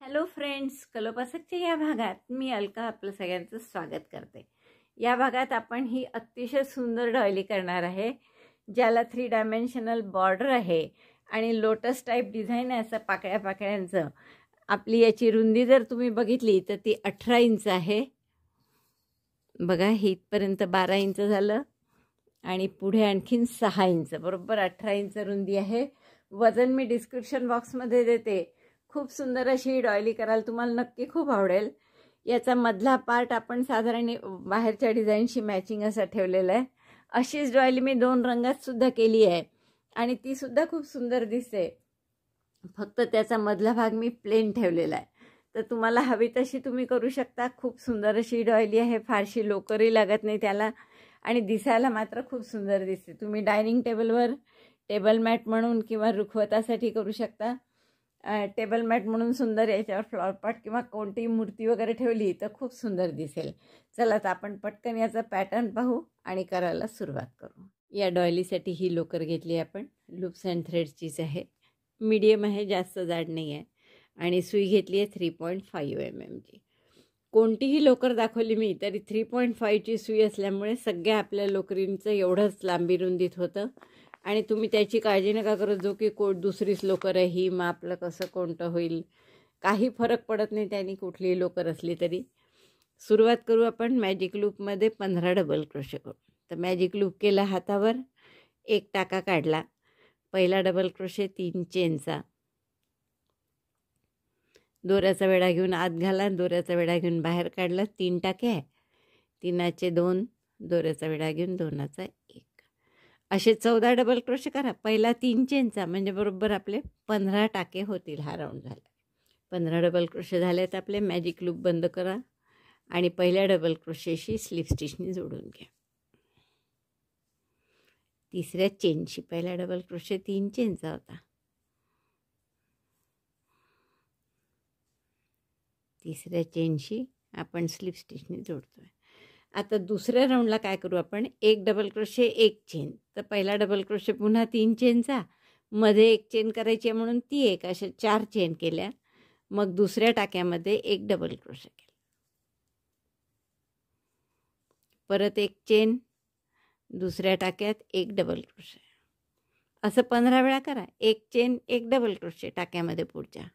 Hello friends, कलोपासकच्या या भागात मी अलका आपलं सगळ्यांचं स्वागत करते। या भागात आपण ही अतिशय सुंदर डॉयली करणार आहे, ज्याला 3 डायमेन्शनल बॉर्डर आहे आणि लोटस टाइप डिझाइन आहे, असं पाकळ्या पाकळ्यांचं। आपली याची रुंदी जर तुम्ही बघितली तर ती 18 इंच आहे। बघा, ही इथपर्यंत 12 इंच झालं आणि पुढे आणखीन 6 इंच, बरोबर 18 इंच रुंदी आहे। वजन मी डिस्क्रिप्शन बॉक्समध्ये देते। खूप सुंदर अशी डॉयली कराल, तुम्हाला नक्की खूप आवडेल। याचा मधला पार्ट आपण साधारण बाहेरच्या डिझाईनशी मॅचिंग असा ठेवलेला आहे। अशीच डॉयली मी 2 रंगात सुद्धा केली आहे आणि ती सुद्धा खूप सुंदर दिसते, फक्त त्याचा मधला भाग मी प्लेन ठेवलेला आहे। तर तुम्हाला हवी तशी तुम्ही करू शकता। खूप सुंदर अशी डॉयली आहे, फारशी लोकरही लागत नाही त्याला आणि दिसायला मात्र खूप सुंदर दिसते। तुम्ही डायनिंग टेबलवर टेबल मॅट म्हणून किंवा रुखवतासाठी करू शकता। टेबल मॅट म्हणून सुंदर याच्यावर फ्लॉवर पॉट किंवा कोणतीही मूर्ती वगैरे ठेवली तर खूप सुंदर दिसेल। चला तर आपण पटकन याचा पॅटर्न पाहू आणि करायला सुरुवात करू। या डॉयलीसाठी ही लोकर घेतली आपण, लूप्स अँड थ्रेड्सचीच आहे, मीडियम आहे, जास्त जाड नाही आहे आणि सुई घेतली आहे 3.5 mm ची। कोणतीही लोकर दाखवली मी तरी 3.5 ची सुई असल्यामुळे सगळ्या आपल्या लोकरींचं एवढंच लांबी रुंदीत होतं आणि तुम्ही त्याची काळजी नका करत जो की दुसरीच लोकर आहे ही, मग आपलं कसं कोणतं होईल, काही फरक पडत नाही त्यांनी कुठलीही लोकर असली तरी। सुरुवात करू आपण मॅजिक लूपमध्ये 15 डबल क्रोशे करू। तर मॅजिक लूप केला हातावर, एक टाका काढला, पहिला डबल क्रोशे 3 चेनचा, दोऱ्याचा वेढा घेऊन आत घाला, दोऱ्याचा वेढा घेऊन बाहेर काढला, 3 टाके आहे, 3चे 2, दोऱ्याचा वेढा घेऊन 2चा 1, असे 14 डबल क्रोशे करा। पहिला 3 चेनचा म्हणजे बरोबर आपले 15 टाके होतील। हा राऊंड झाला, 15 डबल क्रोशे झालेत आपले। मॅजिक लूप बंद करा आणि पहिल्या डबल क्रोशेशी स्लिप स्टिचनी जोडून घ्या। तिसऱ्या चेनशी, पहिला डबल क्रोशे 3 चेनचा होता, तिसऱ्या चेनशी आपण स्लिप स्टिचनी जोडतोय। आता दुसऱ्या राऊंडला काय करू आपण, 1 डबल क्रोशे 1 चेन। तर पहिला डबल क्रोशे पुन्हा 3 चेनचा, मध्ये 1 चेन करायची म्हणून ती एक, अशा 4 चेन केल्या। मग दुसऱ्या टाक्यामध्ये 1 डबल क्रोशे केला, परत 1 चेन, दुसऱ्या टाक्यात 1 डबल क्रोशे, असं 15 वेळा करा। 1 चेन 1 डबल क्रोशे टाक्यामध्ये पुढच्या।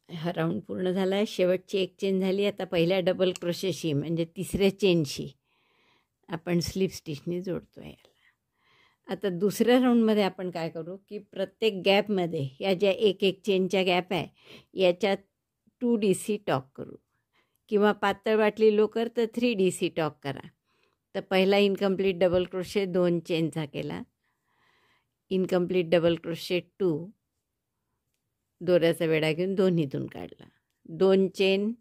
हा राऊंड पूर्ण झाला आहे। शेवटची 1 चेन झाली। आता पहिल्या डबल क्रोशेशी म्हणजे तिसऱ्या चेनशी आपण स्लिप स्टिचनी जोडतो आहे याला। आता दुसऱ्या राऊंडमध्ये आपण काय करू की प्रत्येक गॅपमध्ये या ज्या 1-1 चेनच्या गॅप आहे याच्यात 2 DC टॉक करू, किंवा पातळ वाटली लोकर तर 3 DC टॉक करा। तर पहिला इनकम्प्लीट डबल क्रोशे 2 चेनचा केला, इनकम्प्लीट डबल क्रोशे 2, दोऱ्याचा वेढा घेऊन दोन्हीतून काढला, 2 चेन,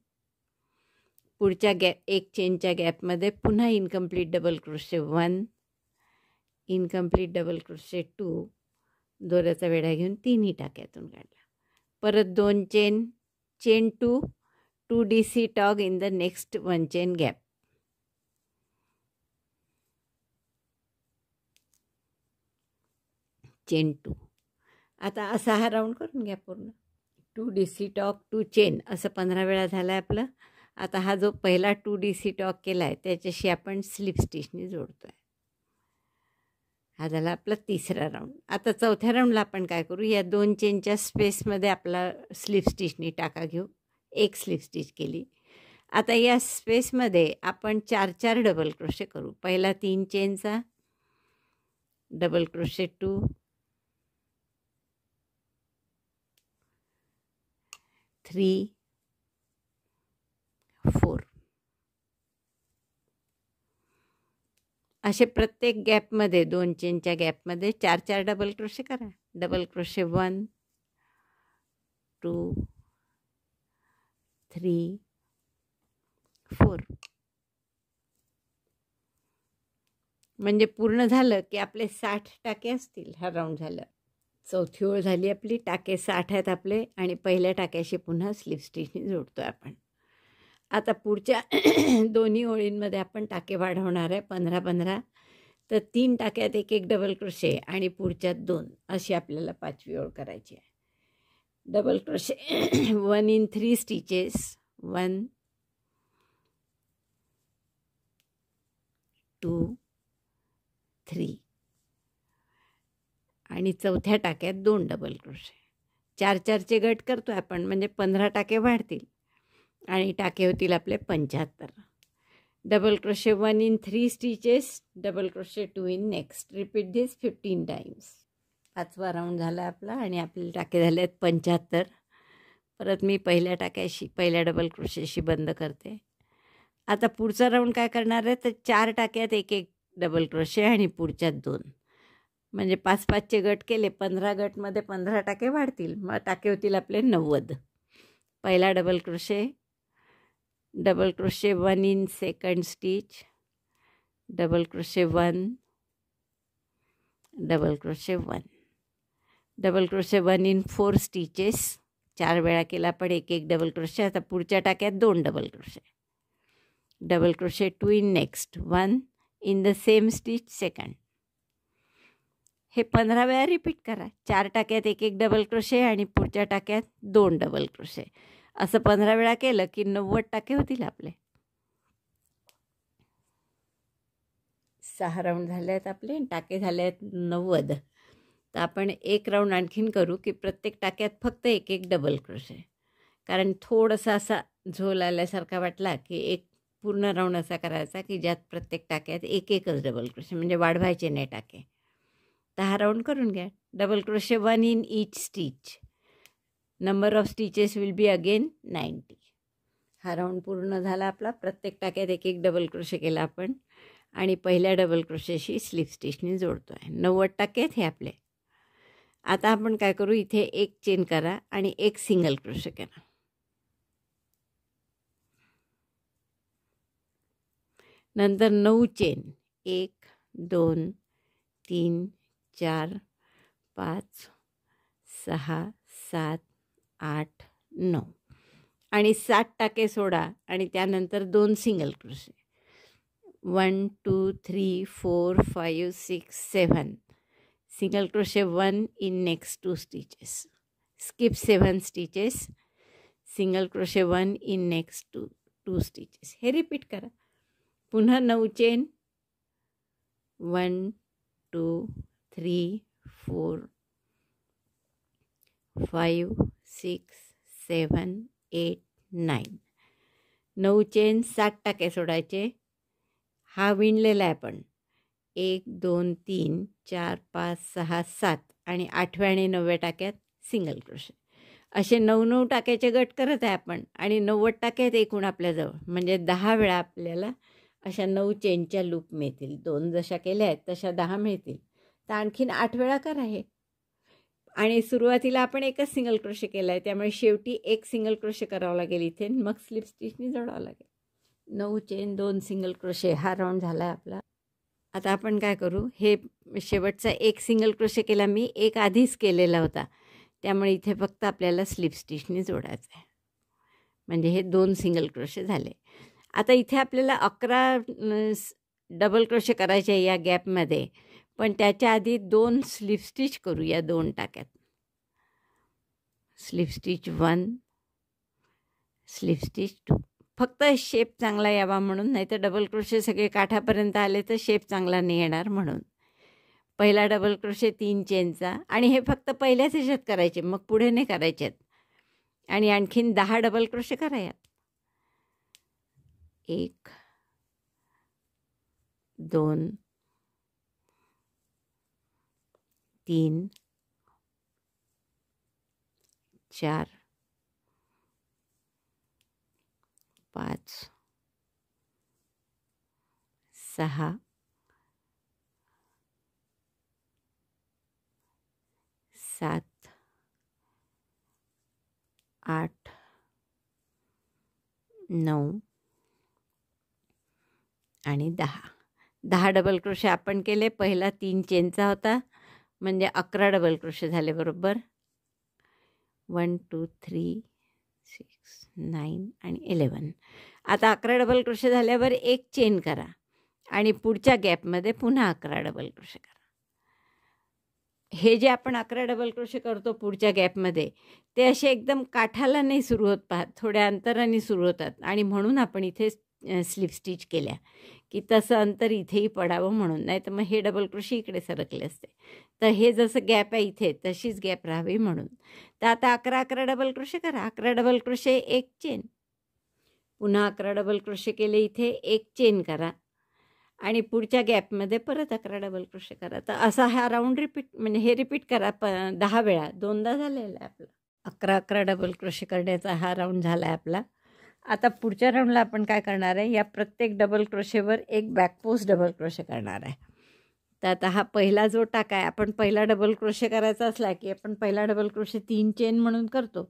पुढच्या 1 चेनच्या गॅपमध्ये पुन्हा incomplete double crochet 1, incomplete double crochet 2, दोऱ्याचा वेढा घेऊन तिन्ही टाक्यातून काढला, परत 2 chain, chain 2, 2 DC tog in the next 1 chain gap, chain 2। आता असा हा राऊंड करून घ्या पूर्ण, 2 DC टॉक 2 चेन, असं 15 वेळा झाला आहे आपलं। आता हा जो पहिला 2 DC टॉक केला आहे त्याच्याशी आपण स्लिप स्टिचनी जोडतो आहे। हा झाला आपला तिसरा राऊंड। आता चौथ्या राऊंडला आपण काय करू, या 2 चेनच्या स्पेसमध्ये आपला स्लिप स्टिचनी टाका घेऊ, 1 स्लिप स्टिच केली। आता या स्पेसमध्ये आपण 4-4 डबल क्रोशे करू। पहिला 3 चेनचा, डबल क्रोशे 2, 3, 4, असे प्रत्येक गॅपमध्ये 2 चेनच्या गॅपमध्ये 4-4 डबल क्रोशे करा। डबल क्रोशे 1, 2, 3, 4, म्हणजे पूर्ण झालं की आपले 60 टाके असतील। हा राऊंड झाला, चौथी ओळ झाली आपली, टाके 60 आहेत आपले आणि पहिल्या टाक्याशी पुन्हा स्लिप स्टिचनी जोडतो आहे आपण। आता पुढच्या दोन्ही ओळींमध्ये आपण टाके वाढवणार आहे 15-15, तर 3 टाक्यात एक एक डबल क्रोशे आणि पुढच्यात 2 अशी आपल्याला 5वी ओळ करायची आहे. डबल क्रोशे 1 in 3 स्टिचेस, 1 2 3 आणि चौथ्या टाक्यात 2 डबल क्रोशे. 4-4चे गट करतो आपण, म्हणजे 15 टाके वाढतील आणि टाके होतील आपले 75. Double crochet 1 in 3 stitches, double crochet 2 in next. Repeat this 15 times. 5वा राऊंड झाला आपला आणि आपले टाके झाले आहेत 75. परत मी पहिल्या डबल क्रोशेशी बंद करते. आता पुढचा राऊंड काय करणार आहे, तर 4 टाक्यात एक एक डबल क्रोशे आणि पुढच्यात 2, म्हणजे 5-5चे गट केले, 15 गटमध्ये 15 टाके वाढतील, मग टाके होतील आपले 90. पहिला double crochet 1 in second stitch, double crochet 1, double crochet 1, double crochet 1 in 4 stitches. 4 वेळा केला आपण एक एक डबल क्रोशे. आता पुढच्या टाक्यात 2 double crochet, double crochet 2 in next, 1 in the same stitch second. हे 15 वेळा रिपीट करा. 4 टाक्यात एक एक डबल क्रोशे आणि पुढच्या टाक्यात 2 डबल क्रोशे. असं 15 वेळा केलं की 90 टाके होतील आपले. 6 राऊंड झाले आहेत आपले, टाके झाले आहेत 90. तर आपण एक राऊंड आणखीन करू की प्रत्येक टाक्यात फक्त एक एक डबल क्रोशे, कारण थोडासा असा झोल आल्यासारखा वाटला की एक पूर्ण राऊंड असा करायचा की ज्यात प्रत्येक टाक्यात एक एकच डबल क्रोशे, म्हणजे वाढवायचे नाही टाके. 10 राऊंड करून घ्या. Double crochet 1 in each stitch, number of stitches will be again 90. हा राऊंड पूर्ण झाला आपला. प्रत्येक टाक्यात एक एक डबल क्रोशे केला आपण आणि पहिल्या डबल क्रोशेशी स्लिप स्टिचने जोडतो आहे. 90 टाके आहेत हे आपले. आता आपण काय करू, इथे एक चेन करा आणि एक सिंगल क्रोशे करा. नंतर 9 चेन, 1 2 3 4 5 6 7 8 9 आणि 7 टाके सोडा आणि त्यानंतर 2 single crochet. 1 2 3 4 5 6 7 single crochet 1 in next 2 stitches. Skip 7 stitches, single crochet 1 in next 2 stitches. हे रिपीट करा. पुन्हा 9 चेन, 1 2 3 4 5 6 7 8 9. 9 चेन, 7 टाके सोडायचे. हा विणलेला आहे आपण. 1 2 3 4 5 6 7 आणि 8व्या आणि 9व्या टाक्यात सिंगल क्रोशे. असे 9 टाक्याचे गट करत आहे आपण आणि 90 टाक्यात एकूण आपल्याजवळ, म्हणजे 10 वेळा आपल्याला अशा 9 चेनच्या लूप मिळतील. 2 जशा केल्या आहेत तशा 10 मिळतील. तर आणखीन 8 वेळा करा हे. आणि सुरुवातीला आपण एकच सिंगल क्रोशे केला आहे, त्यामुळे शेवटी एक सिंगल क्रोशे करावं लागेल इथे, मग स्लिप स्टिचनी जोडावं लागेल. 9 चेन 2 सिंगल क्रोशे. हा राऊंड झाला आहे आपला. आता आपण काय करू, हे शेवटचा एक सिंगल क्रोशे केला मी, एक आधीच केलेला होता, त्यामुळे इथे फक्त आपल्याला स्लिप स्टिचनी जोडायचं आहे, म्हणजे हे 2 सिंगल क्रोशे झाले. आता इथे आपल्याला 11 डबल क्रोशे करायचे आहे या गॅपमध्ये, पण त्याच्या आधी 2 स्लिप स्टिच करू या 2 टाक्यात. Slip stitch 1, slip stitch 2. फक्त शेप चांगला यावा म्हणून, नाही तर डबल क्रोशे सगळे काठापर्यंत आले तर शेप चांगला नाही येणार म्हणून. पहिला डबल क्रोशे 3 चेनचा, आणि हे फक्त पहिल्याच ह्याच्यात करायचे, मग पुढे नाही करायचे आहेत. आणि आणखीन 10 डबल क्रोशे करायात. 1 2 3 4 5 6 7 8 9 आणि 10 डबल क्रोशे आपण केले. पहिला 3 चेनचा होता, म्हणजे 11 डबल क्रोशे झाले बरोबर. 1 2 3 6 9 आणि 11. आता 11 डबल क्रोशे झाल्यावर एक चेन करा आणि पुढच्या गॅपमध्ये पुन्हा 11 डबल क्रोशे करा. हे जे आपण 11 डबल क्रोशे करतो पुढच्या गॅपमध्ये, ते असे एकदम काठाला नाही सुरू होत पहा, थोड्या अंतराने सुरू होतात आणि म्हणून आपण इथे स्लिप स्टिच केल्या की तसं अंतर इथेही पडावं म्हणून, नाही तर मग हे डबल क्रोशे इकडे सरकले असते. तर हे जसं गॅप आहे इथे तशीच गॅप राहावी म्हणून. तर आता 11 डबल क्रोशे करा. 11 डबल क्रोशे, एक चेन, पुन्हा 11 डबल क्रोशे केले, इथे एक चेन करा आणि पुढच्या गॅपमध्ये परत 11 डबल क्रोशे करा. तर असा हा राऊंड रिपीट, म्हणजे हे रिपीट करा 10 वेळा, 2दा झालेला आहे आपला. 11 डबल क्रोशे करण्याचा हा राऊंड झाला आहे आपला. आता पुढच्या राऊंडला आपण काय करणार आहे, या प्रत्येक डबल क्रोशेवर एक बॅक पोस्ट डबल क्रोशे करणार आहे. तर आता हा पहिला जो टाका आहे, आपण पहिला डबल क्रोशे करायचा असला की आपण पहिला डबल क्रोशे 3 चेन म्हणून करतो,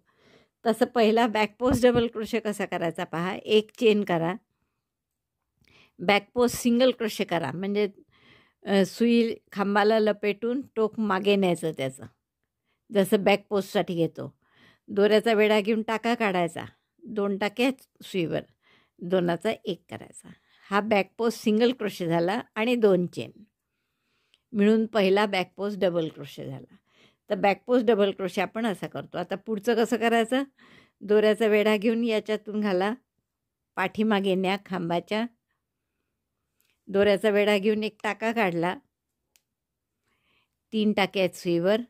तसं पहिला बॅक पोस्ट डबल क्रोशे कसा करायचा पहा. एक चेन करा, बॅक पोस्ट सिंगल क्रोशे करा, म्हणजे सुई खांबाला लपेटून टोक मागे न्यायचं त्याचं, जसं बॅक पोस्टसाठी घेतो. दोऱ्याचा वेढा घेऊन टाका काढायचा, 2 टाके सुईवर, 2चा 1 करायचा. हा बॅक पोस्ट सिंगल क्रोशे झाला आणि 2 चेन मिळून पहिला बॅक पोस्ट डबल क्रोशे झाला. तर बॅक पोस्ट डबल क्रोशे आपण असं करतो. आता पुढचं कसं करायचं, दोऱ्याचा वेढा घेऊन याच्यातून घाला, पाठीमागे न्या खांबाच्या, दोऱ्याचा वेढा घेऊन एक टाका काढला, 3 टाके आहेत सुईवर.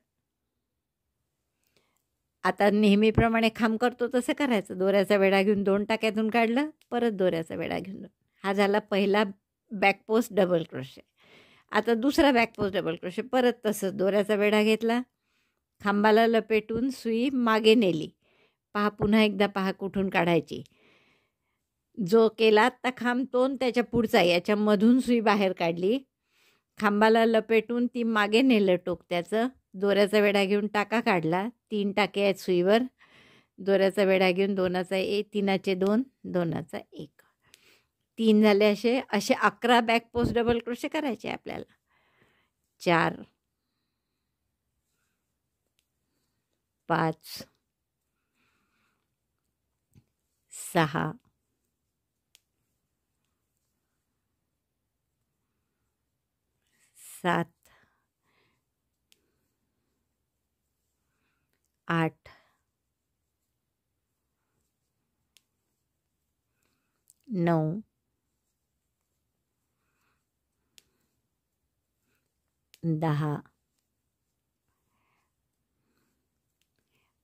आता नेहमीप्रमाणे खांब करतो तसं करायचं, दोऱ्याचा वेढा घेऊन 2 टाक्यातून काढलं, परत दोऱ्याचा वेढा घेऊन 2. हा झाला पहिला बॅक पोस्ट डबल क्रोशे. आता दुसरा बॅक पोस्ट डबल क्रोशे, परत तसंच दोऱ्याचा वेढा घेतला, खांबाला लपेटून सुई मागे नेली. पहा, पुन्हा एकदा पहा कुठून काढायची. जो केला आत्ता खांब तो त्याच्या पुढचा, याच्यामधून सुई बाहेर काढली, खांबाला लपेटून ती मागे नेलं टोक त्याचं, दोऱ्याचा वेढा घेऊन टाका काढला, 3 टाके आहेत सुईवर, दोऱ्याचा वेढा घेऊन 2चा 1, 3चे 2, 2चा 1, 3 झाले. असे 11 बॅक पोस्ट डबल क्रोशे करायचे आपल्याला. 4, 5, 6, 7, 8, 9, 10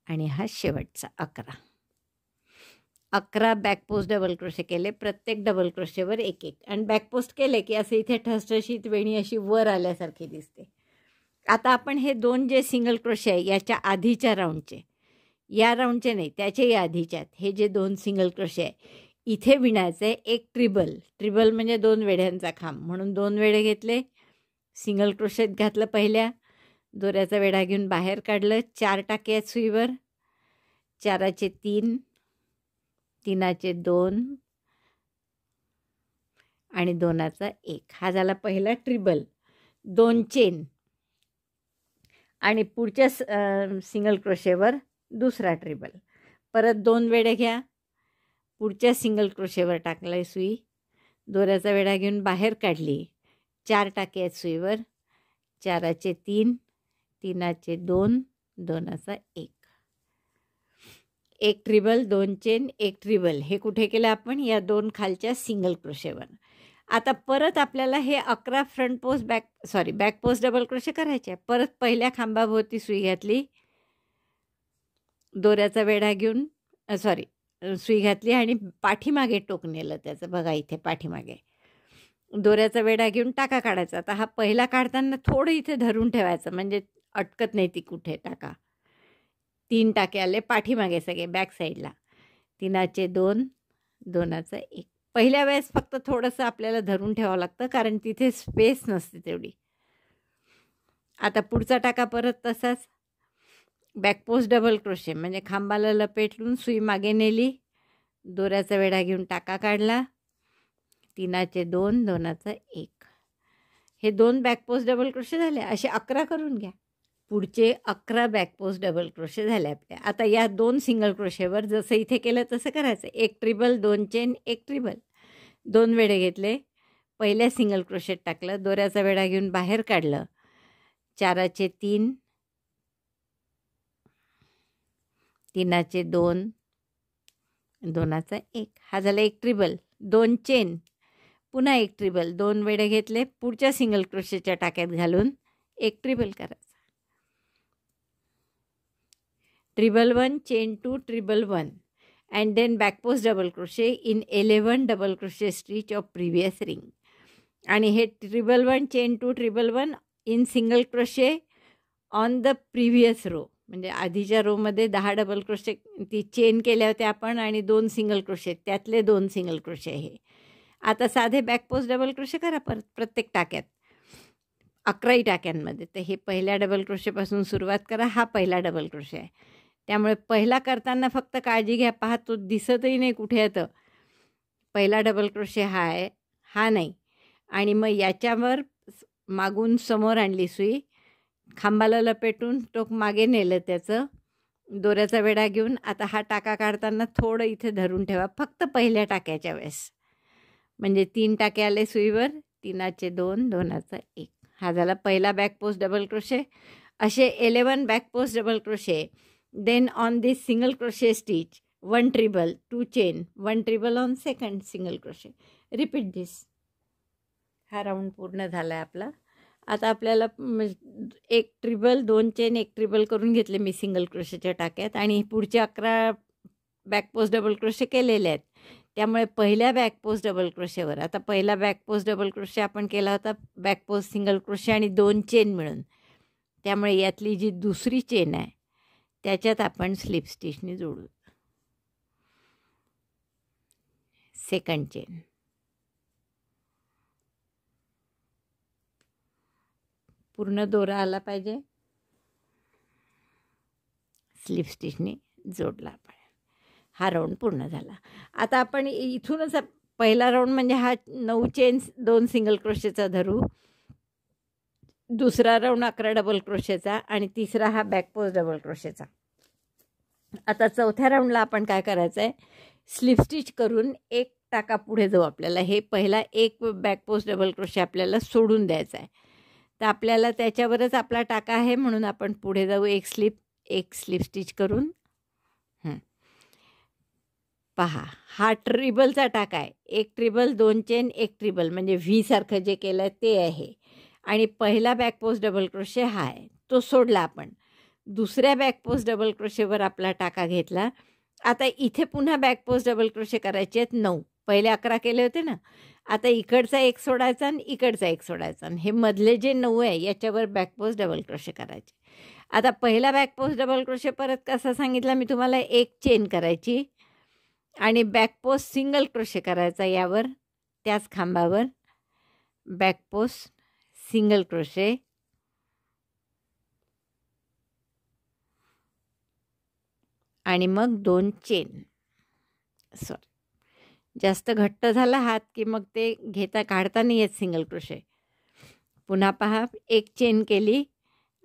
आणि हा शेवटचा 11. 11 बॅक पोस्ट डबल क्रोशे केले, प्रत्येक डबल क्रोशेवर एक एक, आणि बॅक पोस्ट केले की असं इथे ठसठशीत वेणी अशी वर आल्यासारखी दिसते. आता आपण हे 2 जे सिंगल क्रोशे आहे याच्या आधीच्या राऊंडचे, या राऊंडचे नाही, त्याच्याही आधीच्यात हे जे 2 सिंगल क्रोशे आहे इथे विणायचं आहे एक ट्रिबल. ट्रिबल म्हणजे 2 वेढ्यांचा खांब, म्हणून 2 वेढे घेतले, सिंगल क्रोशेत घातलं पहिल्या, दोऱ्याचा वेढा घेऊन बाहेर काढलं, 4 टाके आहेत सुईवर, 4चे 3, 3चे 2 आणि 2चा 1. हा झाला पहिला ट्रिबल. 2 चेन आणि पुढच्या सिंगल क्रोशेवर दुसरा ट्रिबल. परत 2 वेढे घ्या, पुढच्या सिंगल क्रोशेवर टाकला सुई, दोऱ्याचा वेढा घेऊन बाहेर काढली, 4 टाके आहेत सुईवर, 4चे 3, 3चे 2, 2चा 1. 1 ट्रिबल, 2 चेन, 1 ट्रिबल. हे कुठे केलं आपण, या 2 खालच्या सिंगल क्रोशेवर. आता परत आपल्याला हे 11 front post back post double crochet करायचे. परत पहिल्या खांबाभोवती सुई घातली, दोऱ्याचा वेढा घेऊन सुई घातली आणि पाठीमागे टोक नेलं त्याचं, बघा इथे पाठीमागे, दोऱ्याचा वेढा घेऊन टाका काढायचा. आता हा पहिला काढताना थोडं इथे धरून ठेवायचं, म्हणजे अटकत नाही ती कुठे टाका. 3 टाके आले पाठीमागे सगळे बॅक साईडला, 3चे 2, 2चा 1. पहिल्या वेळेस फक्त थोडंसं आपल्याला धरून ठेवावं लागतं, कारण तिथे स्पेस नसते तेवढी. आता पुढचा टाका परत तसाच, बॅक पोस्ट डबल क्रोशे, म्हणजे खांबाला लपेटून सुई मागे नेली, दोऱ्याचा वेढा घेऊन टाका काढला, 3चे 2, 2चा 1. हे 2 बॅक पोस्ट डबल क्रोशे झाले. असे 11 करून घ्या. पुढचे 11 बॅक पोस्ट डबल क्रोशे झाले आपले. आता या 2 सिंगल क्रोशेवर जसं इथे केलं तसं करायचं. 1 ट्रिबल, 2 चेन, 1 ट्रिबल. 2 वेढे घेतले, पहिल्या सिंगल क्रोशेट टाकलं, दोऱ्याचा वेढा घेऊन बाहेर काढलं, 4चे 3, 3चे 2, 2चा 1, हा झाला एक ट्रिबल, 2 चेन, पुन्हा एक ट्रिबल, 2 वेढे घेतले, पुढच्या सिंगल क्रोशेच्या टाक्यात घालून एक ट्रिबल करायचा, ट्रिबल 1, chain 2, treble 1 and then back post double crochet in 11 double crochet stitch of previous ring. आणि हे treble 1, chain 2, treble 1 in single crochet on the previous row, म्हणजे आधीच्या रोमध्ये 10 डबल क्रोशे ती चेन केल्या होत्या आपण आणि 2 सिंगल क्रोशे, त्यातले 2 सिंगल क्रोशे हे. आता साधे बॅक पोस्ट डबल क्रोशे करा प्रत्येक टाक्यात, 11 टाक्यांमध्ये. तर हे पहिल्या डबल क्रोशेपासून सुरुवात करा, हा पहिला डबल क्रोशे आहे. त्यामुळे पहिला करताना फक्त काळजी घ्या, पहा तो दिसतही नाही कुठे येतं. पहिला डबल क्रोशे हा आहे, हा नाही. आणि मग याच्यावर मागून समोर आणली सुई, खांबाला लपेटून टोक मागे नेलं त्याचं, दोऱ्याचा वेढा घेऊन. आता हा टाका काढताना थोडं इथे धरून ठेवा, फक्त पहिल्या टाक्याच्या वेळेस. म्हणजे 3 टाके आले सुईवर, 3चे 2, 2चा 1, हा झाला पहिला बॅक पोस्ट डबल क्रोशे. असे 11 back post double crochet. Then on this single crochet stitch 1 treble, 2 chain, 1 treble on second single crochet. Repeat this. हा राऊंड पूर्ण झाला आहे आपला. आता आपल्याला 1 ट्रिबल, 2 चेन, 1 ट्रिबल करून घेतले मी सिंगल क्रोशेच्या टाक्यात आणि पुढचे 11 बॅक पोस्ट डबल क्रोशे केलेले आहेत. त्यामुळे पहिल्या बॅक पोस्ट डबल क्रोशेवर, आता पहिला बॅक पोस्ट डबल क्रोशे आपण केला होता बॅक पोस्ट सिंगल क्रोशे आणि 2 चेन मिळून. त्यामुळे यातली जी दुसरी चेन आहे त्याच्यात आपण स्लिप स्टिचने जोडू. सेकंड चेन, पूर्ण दोरा आला पाहिजे, स्लिप स्टिचने जोडला आपण. हा राऊंड पूर्ण झाला. आता आपण इथूनच पहिला राऊंड म्हणजे हा 9 चेन 2 सिंगल क्रोशेचा धरू, दुसरा राऊंड 11 डबल क्रोशेचा आणि तिसरा हा बॅक पोस्ट डबल क्रोशेचा. आता चौथ्या राऊंडला आपण काय करायचं आहे, स्लिप स्टिच करून 1 टाका पुढे जाऊ. आपल्याला हे पहिला 1 बॅक पोस्ट डबल क्रोशे आपल्याला सोडून द्यायचा आहे. तर आपल्याला त्याच्यावरच आपला टाका आहे म्हणून आपण पुढे जाऊ, एक स्लिप स्टिच करून. पहा, हा ट्रिबलचा टाका आहे, 1 ट्रिबल, 2 चेन, 1 ट्रिबल, म्हणजे व्ही सारखं जे केलं आहे ते आहे. आणि पहिला बॅक पोस्ट डबल क्रोशे हा आहे, तो सोडला आपण. दुसऱ्या बॅक पोस्ट डबल क्रोशेवर आपला टाका घेतला. आता इथे पुन्हा बॅक पोस्ट डबल क्रोशे करायचे आहेत 9. पहिले 11 केले होते ना. आता इकडचा 1 सोडायचा आणि इकडचा 1 सोडायचा आणि हे मधले जे 9 आहे याच्यावर बॅक पोस्ट डबल क्रोशे करायचे. आता पहिला बॅक पोस्ट डबल क्रोशे परत कसा सांगितला मी तुम्हाला, 1 चेन करायची आणि बॅक पोस्ट सिंगल क्रोशे करायचा यावर, त्याच खांबावर बॅक पोस्ट सिंगल क्रोशे आणि मग 2 चेन. जास्त घट्ट झाला हात की मग ते काढता नाही येत सिंगल क्रोशे. पुन्हा पहा, 1 चेन केली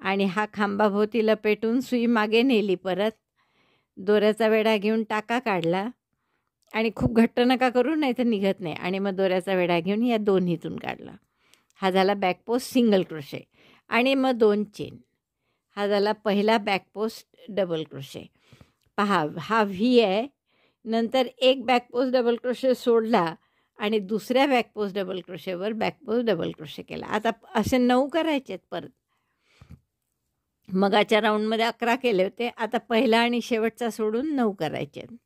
आणि हा खांबाभोवती लपेटून सुई मागे नेली, परत दोऱ्याचा वेढा घेऊन टाका काढला आणि खूप घट्ट नका करू नाही तर निघत नाही. आणि मग दोऱ्याचा वेढा घेऊन या दोन्हीतून काढला. हा झाला बॅक पोस्ट सिंगल क्रोशे आणि मग 2 चेन. हा झाला पहिला बॅक पोस्ट डबल क्रोशे. पहा, हा व्ही आहे, नंतर 1 बॅक पोस्ट डबल क्रोशे सोडला आणि दुसऱ्या बॅक पोस्ट डबल क्रोशेवर बॅक पोस्ट डबल क्रोशे केला. आता असे 9 करायचे आहेत परत. मगाच्या राऊंडमध्ये 11 केले होते, आता पहिला आणि शेवटचा सोडून 9 करायचे आहेत.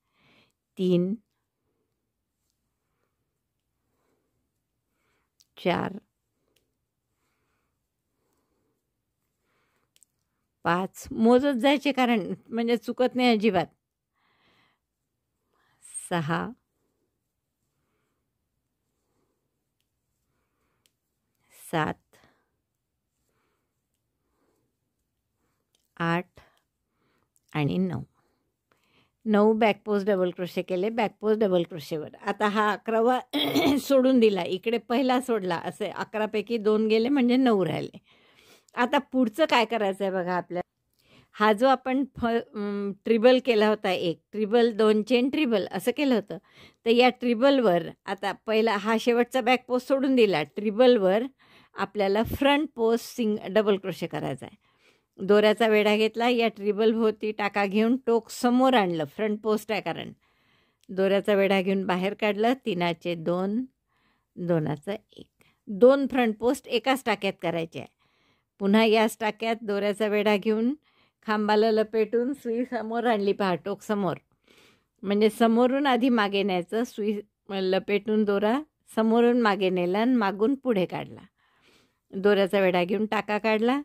3, 4, 5 मोजत जायचे कारण म्हणजे चुकत नाही अजिबात. 6, 7, 8 आणि 9. 9 बॅक पोस्ट डबल क्रोशे केले बॅक पोस्ट डबल क्रोशेवर. आता हा 11वा सोडून दिला, इकडे पहिला सोडला, असे 11 पैकी 2 गेले म्हणजे 9 राहिले. आता पुढचं काय करायचं आहे बघा आपल्याला. हा जो आपण ट्रिबल केला होता, एक ट्रिबल, 2 चेन ट्रिबल असं केलं होतं. तर या ट्रिबलवर आता पहिला हा शेवटचा बॅक पोस्ट सोडून दिला. ट्रिबलवर आपल्याला फ्रंट पोस्ट डबल क्रोशे करायचा आहे. दोऱ्याचा वेढा घेतला, या ट्रिबलभोवती टाका घेऊन टोक समोर आणलं, फ्रंट पोस्ट आहे कारण. दोऱ्याचा वेढा घेऊन बाहेर काढलं, 3चे 2, 2चं 1. 2 फ्रंट पोस्ट एकाच टाक्यात करायचे आहे. पुन्हा याच टाक्यात दोऱ्याचा वेढा घेऊन खांबाला लपेटून सुई समोर आणली, पहा टोक समोर. म्हणजे समोरून आधी मागे न्यायचं, सुई लपेटून दोरा समोरून मागे नेला आणि मागून पुढे काढला. दोऱ्याचा वेढा घेऊन टाका काढला,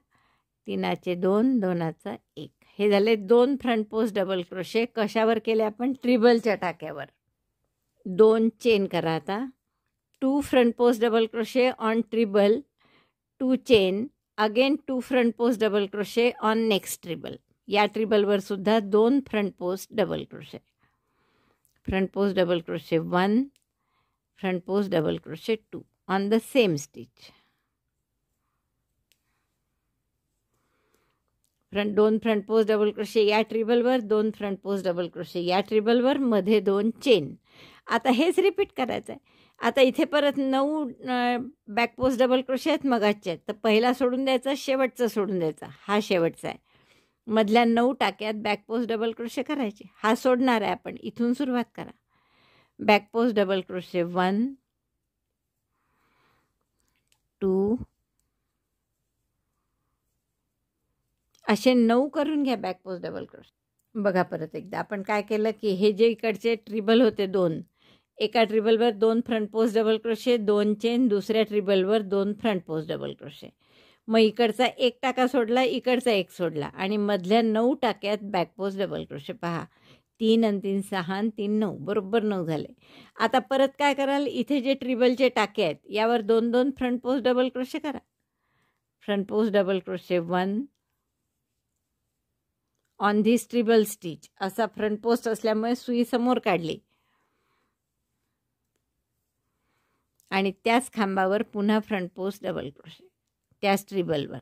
3चे 2, 2चं 1. हे झाले 2 फ्रंट पोस्ट डबल क्रोशे. कशावर केले आपण? ट्रिबलच्या टाक्यावर. 2 चेन करा आता. 2 front post double crochet on treble, 2 chain, again 2 front post double crochet on next treble. या ट्रिबलवर सुद्धा 2 front post double crochet. Front post double crochet 1, front post double crochet 2 on the same stitch. 2 front post double crochet या ट्रिबलवर, 2 front post double crochet या ट्रिबलवर, मध्ये 2 chain. आता हेच रिपीट करायचं आहे. आता इथे परत 9 बॅक पोस्ट डबल क्रोशे आहेत मगाचे आहेत. तर पहिला सोडून द्यायचा, शेवटचा सोडून द्यायचा. हा शेवटचा आहे. मधल्या 9 टाक्यात बॅक पोस्ट डबल क्रोशे करायचे. हा सोडणार आहे आपण. इथून सुरुवात करा. बॅक पोस्ट डबल क्रोशे 1, 2, असे 9 करून घ्या बॅक पोस्ट डबल क्रोशे. बघा परत एकदा आपण काय केलं की हे जे इकडचे ट्रिबल होते 2, एका ट्रिबलवर 2 front post double crochet, 2 chain, दुसऱ्या ट्रिबलवर 2 फ्रंट पोस्ट डबल क्रोशे. मग इकडचा 1 टाका सोडला, इकडचा 1 सोडला आणि मधल्या 9 टाक्यात बॅक पोस्ट डबल क्रोशे. पहा 3 आणि 3 6 आणि 3 9, बरोबर 9 झाले. आता परत काय कराल, इथे जे ट्रिबलचे टाके आहेत यावर 2-2 फ्रंट पोस्ट डबल क्रोशे करा. Front post double crochet 1 on this treble stitch. असा फ्रंट पोस्ट असल्यामुळे सुई समोर काढली आणि त्याच खांबावर पुन्हा फ्रंट पोस्ट डबल क्रोशे. त्याच ट्रिबलवर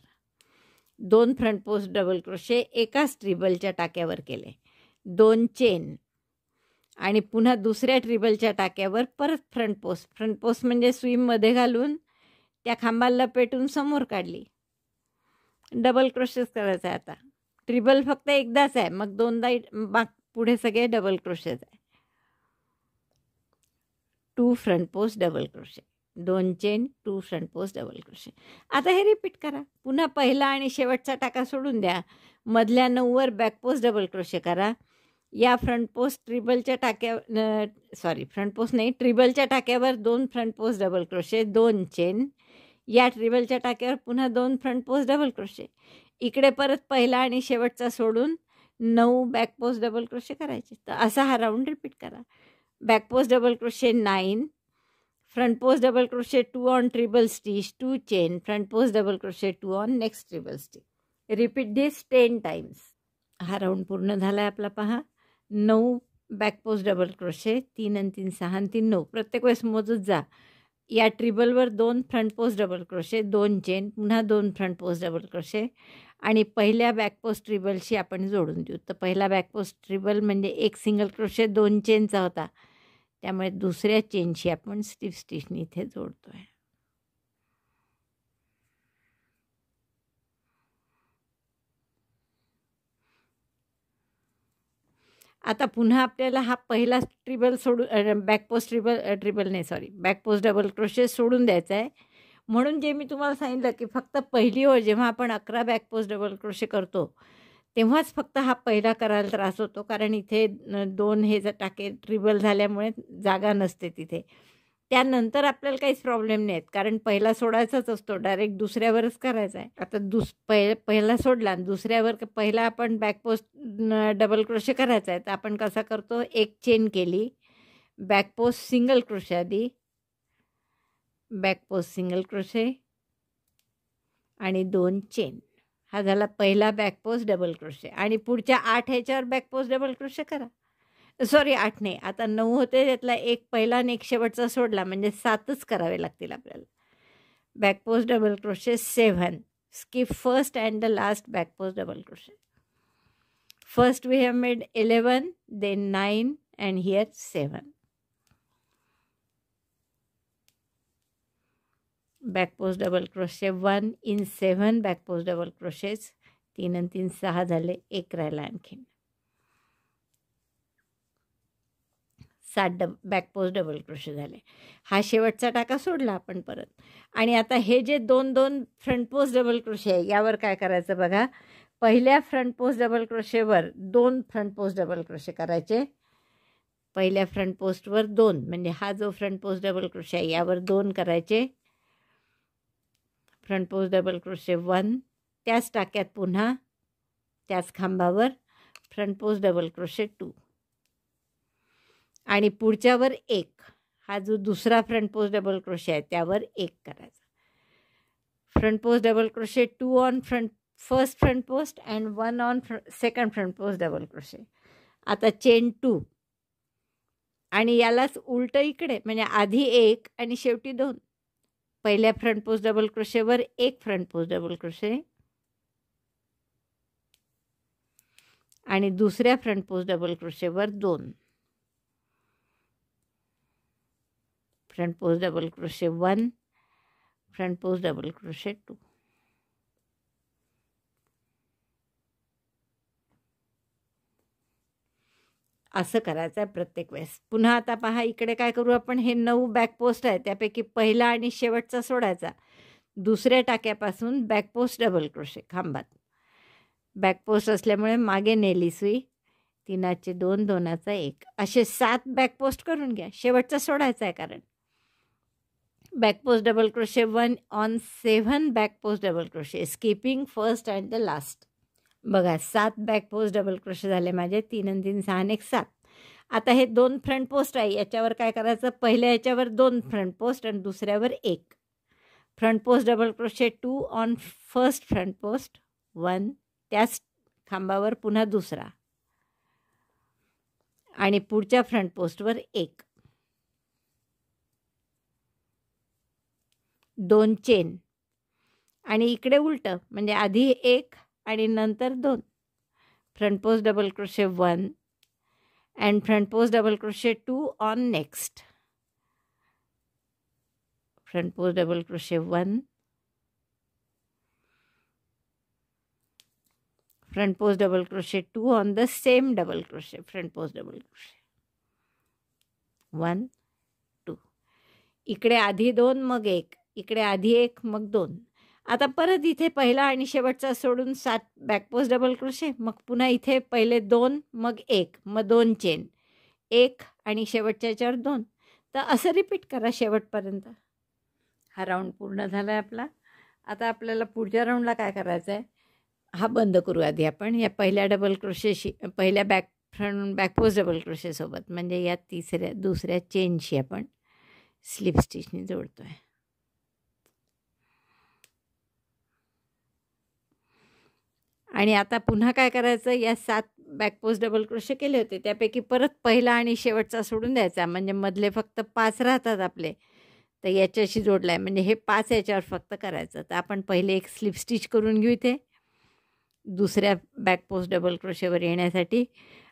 2 फ्रंट पोस्ट डबल क्रोशे एकाच ट्रिबलच्या टाक्यावर केले, 2 चेन आणि पुन्हा दुसऱ्या ट्रिबलच्या टाक्यावर परत फ्रंट पोस्ट. फ्रंट पोस्ट म्हणजे सुईमध्ये घालून त्या खांबाला लपेटून समोर काढली. डबल क्रोशेस करायचं आहे. आता ट्रिबल फक्त एकदाच आहे, मग 2दा पुढे सगळे डबल क्रोशेस आहे. 2 front post double crochet, 2 chain, 2 front post double crochet. आता हे रिपीट करा. पुन्हा पहिला आणि शेवटचा टाका सोडून द्या. मधल्या 9वर बॅक पोस्ट डबल क्रोशे करा. या फ्रंट पोस्ट ट्रिबलच्या फ्रंट पोस्ट नाही, ट्रिबलच्या टाक्यावर 2 front post double crochet, 2 chain. या ट्रिबलच्या टाक्यावर पुन्हा 2 फ्रंट पोस्ट डबल क्रोशे. इकडे परत पहिला आणि शेवटचा सोडून 9 बॅक पोस्ट डबल क्रोशे करायचे. तर असा हा राऊंड रिपीट करा. Back post double crochet 9, front post double crochet 2 on treble stitch, 2 chain, front post double crochet 2 on next treble stitch. Repeat this 10 times. हा राऊंड पूर्ण झाला आहे आपला. पहा 9 बॅक पोस्ट डबल क्रोशे, 3 आणि 3 6 आणि 3 9. प्रत्येक वेळेस मोजत जा. या ट्रिबलवर 2 front post double crochet, 2 chain, पुन्हा 2 फ्रंट पोस्ट डबल क्रोशे आणि पहिल्या बॅक पोस्ट ट्रिबलशी आपण जोडून देऊ. तर पहिला बॅक पोस्ट ट्रिबल म्हणजे एक सिंगल क्रोशे 2 चेनचा होता, त्यामुळे दुसऱ्या चेनशी आपण स्टिफ स्टिचनी इथे जोडतो आहे. आता पुन्हा आपल्याला हा पहिला ट्रिबल सोडून back post back post double crochet सोडून द्यायचा आहे. म्हणून जे मी तुम्हाला सांगितलं की फक्त पहिली ओळ जेव्हा आपण 11 बॅक पोस्ट डबल क्रोशे करतो तेव्हाच फक्त हा पहिला करायला त्रास होतो, कारण इथे 2 हे टाके ट्रिबल झाल्यामुळे जागा नसते तिथे. त्यानंतर आपल्याला काहीच प्रॉब्लेम नाही आहेत, कारण पहिला सोडायचाच असतो, डायरेक्ट दुसऱ्यावरच करायचा आहे. आता पहिला सोडला, दुसऱ्यावर पहिला आपण बॅक पोस्ट डबल क्रोशे करायचा आहे. तर आपण कसा करतो, एक चेन केली, बॅक पोस्ट सिंगल क्रोशे आधी, बॅक पोस्ट सिंगल क्रोशे आणि 2 चेन. हा झाला पहिला बॅक पोस्ट डबल क्रोशे. आणि पुढच्या 8 ह्याच्यावर बॅक पोस्ट डबल क्रोशे करा. 8 नाही, आता 9 होते, त्यातला एक पहिला आणि एक शेवटचा सोडला म्हणजे 7च करावे लागतील आपल्याला. Back post double crochet 7, skip first and the last back post double crochet. First we have made 11, then 9 and here 7. Back post double crochet 1 in 7 back post double crochets. 3 आणि 3 6 झाले, एक राहिला आणखीन. 7 बॅक पोस्ट डबल क्रोशे झाले. हा शेवटचा टाका सोडला आपण परत. आणि आता हे जे 2 फ्रंट पोस्ट डबल क्रोशे आहे यावर काय करायचं बघा. पहिल्या फ्रंट पोस्ट डबल क्रोशेवर 2 फ्रंट पोस्ट डबल क्रोशे करायचे. पहिल्या फ्रंट पोस्टवर 2 म्हणजे हा जो फ्रंट पोस्ट डबल क्रोशे आहे यावर 2 करायचे. फ्रंट पोस्ट डबल क्रोशे 1, त्याच टाक्यात पुन्हा त्याच खांबावर फ्रंट पोस्ट डबल क्रोशे 2 आणि पुढच्यावर 1. हा जो दुसरा फ्रंट पोस्ट डबल क्रोशे आहे त्यावर 1 करायचा. Front post double crochet 2 on first front post and 1 on second front post double crochet. आता चेन 2 आणि यालाच उलटं इकडे म्हणजे आधी 1 आणि शेवटी 2. पहिल्या फ्रंट पोस्ट डबल क्रोशेवर 1 फ्रंट पोस्ट डबल क्रोशे आणि दुसऱ्या फ्रंट पोस्ट डबल क्रोशेवर 2 front post double crochet 1 front post double crochet 2. असं करायचं आहे प्रत्येक वेळेस. पुन्हा आता पहा इकडे काय करू आपण. हे 9 बॅक पोस्ट आहे त्यापैकी पहिला आणि शेवटचा सोडायचा. दुसऱ्या टाक्यापासून बॅक पोस्ट डबल क्रोशे खांबात. बॅक पोस्ट असल्यामुळे मागे नेली सुई. 3चे 2 2चा 1 असे 7 बॅक पोस्ट करून घ्या. शेवटचा सोडायचा आहे कारण back post double crochet 1 on 7 back post double crochet skipping first and the last. बघा 7 बॅक पोस्ट डबल क्रोशे झाले माझे. 3 आणि 3 6 आणि 1 7. आता हे 2 फ्रंट पोस्ट आहे याच्यावर काय करायचं. पहिल्या याच्यावर 2 फ्रंट पोस्ट आणि दुसऱ्यावर 1 front post double crochet 2 on first front post 1. त्याच खांबावर पुन्हा दुसरा आणि पुढच्या फ्रंट पोस्टवर 1. 2 चेन आणि इकडे उलटं म्हणजे आधी 1 आणि नंतर 2 front post double crochet 1 and front post double crochet 2 on next. Front post double crochet 1 front post double crochet 2 on the same double crochet front post double crochet 1 2. इकडे आधी 2 मग 1, इकडे आधी 1 मग 2. आता परत इथे पहिला आणि शेवटचा सोडून 7 बॅक पोस्ट डबल क्रोशे. मग पुन्हा इथे पहिले 2 मग 1 मग 2 चेन 1 आणि शेवटच्या याच्यावर 2. तर असं रिपीट करा शेवटपर्यंत. हा राऊंड पूर्ण झाला आहे आपला. आता आपल्याला पुढच्या राऊंडला काय करायचं आहे. हा बंद करू आधी आपण या पहिल्या डबल क्रोशेशी पहिल्या बॅक पोस्ट डबल क्रोशेसोबत म्हणजे या दुसऱ्या चेनशी आपण स्लिप स्टिचने जोडतो आहे. आणि आता पुन्हा काय करायचं. या 7 बॅक पोस्ट डबल क्रोशे केले होते त्यापैकी परत पहिला आणि शेवटचा सोडून द्यायचा म्हणजे मधले फक्त 5 राहतात आपले. तर याच्याशी जोडला आहे म्हणजे हे 5 याच्यावर फक्त करायचं. तर आपण पहिले एक स्लिप स्टिच करून घेऊ इथे दुसऱ्या बॅक पोस्ट डबल क्रोशेवर येण्यासाठी.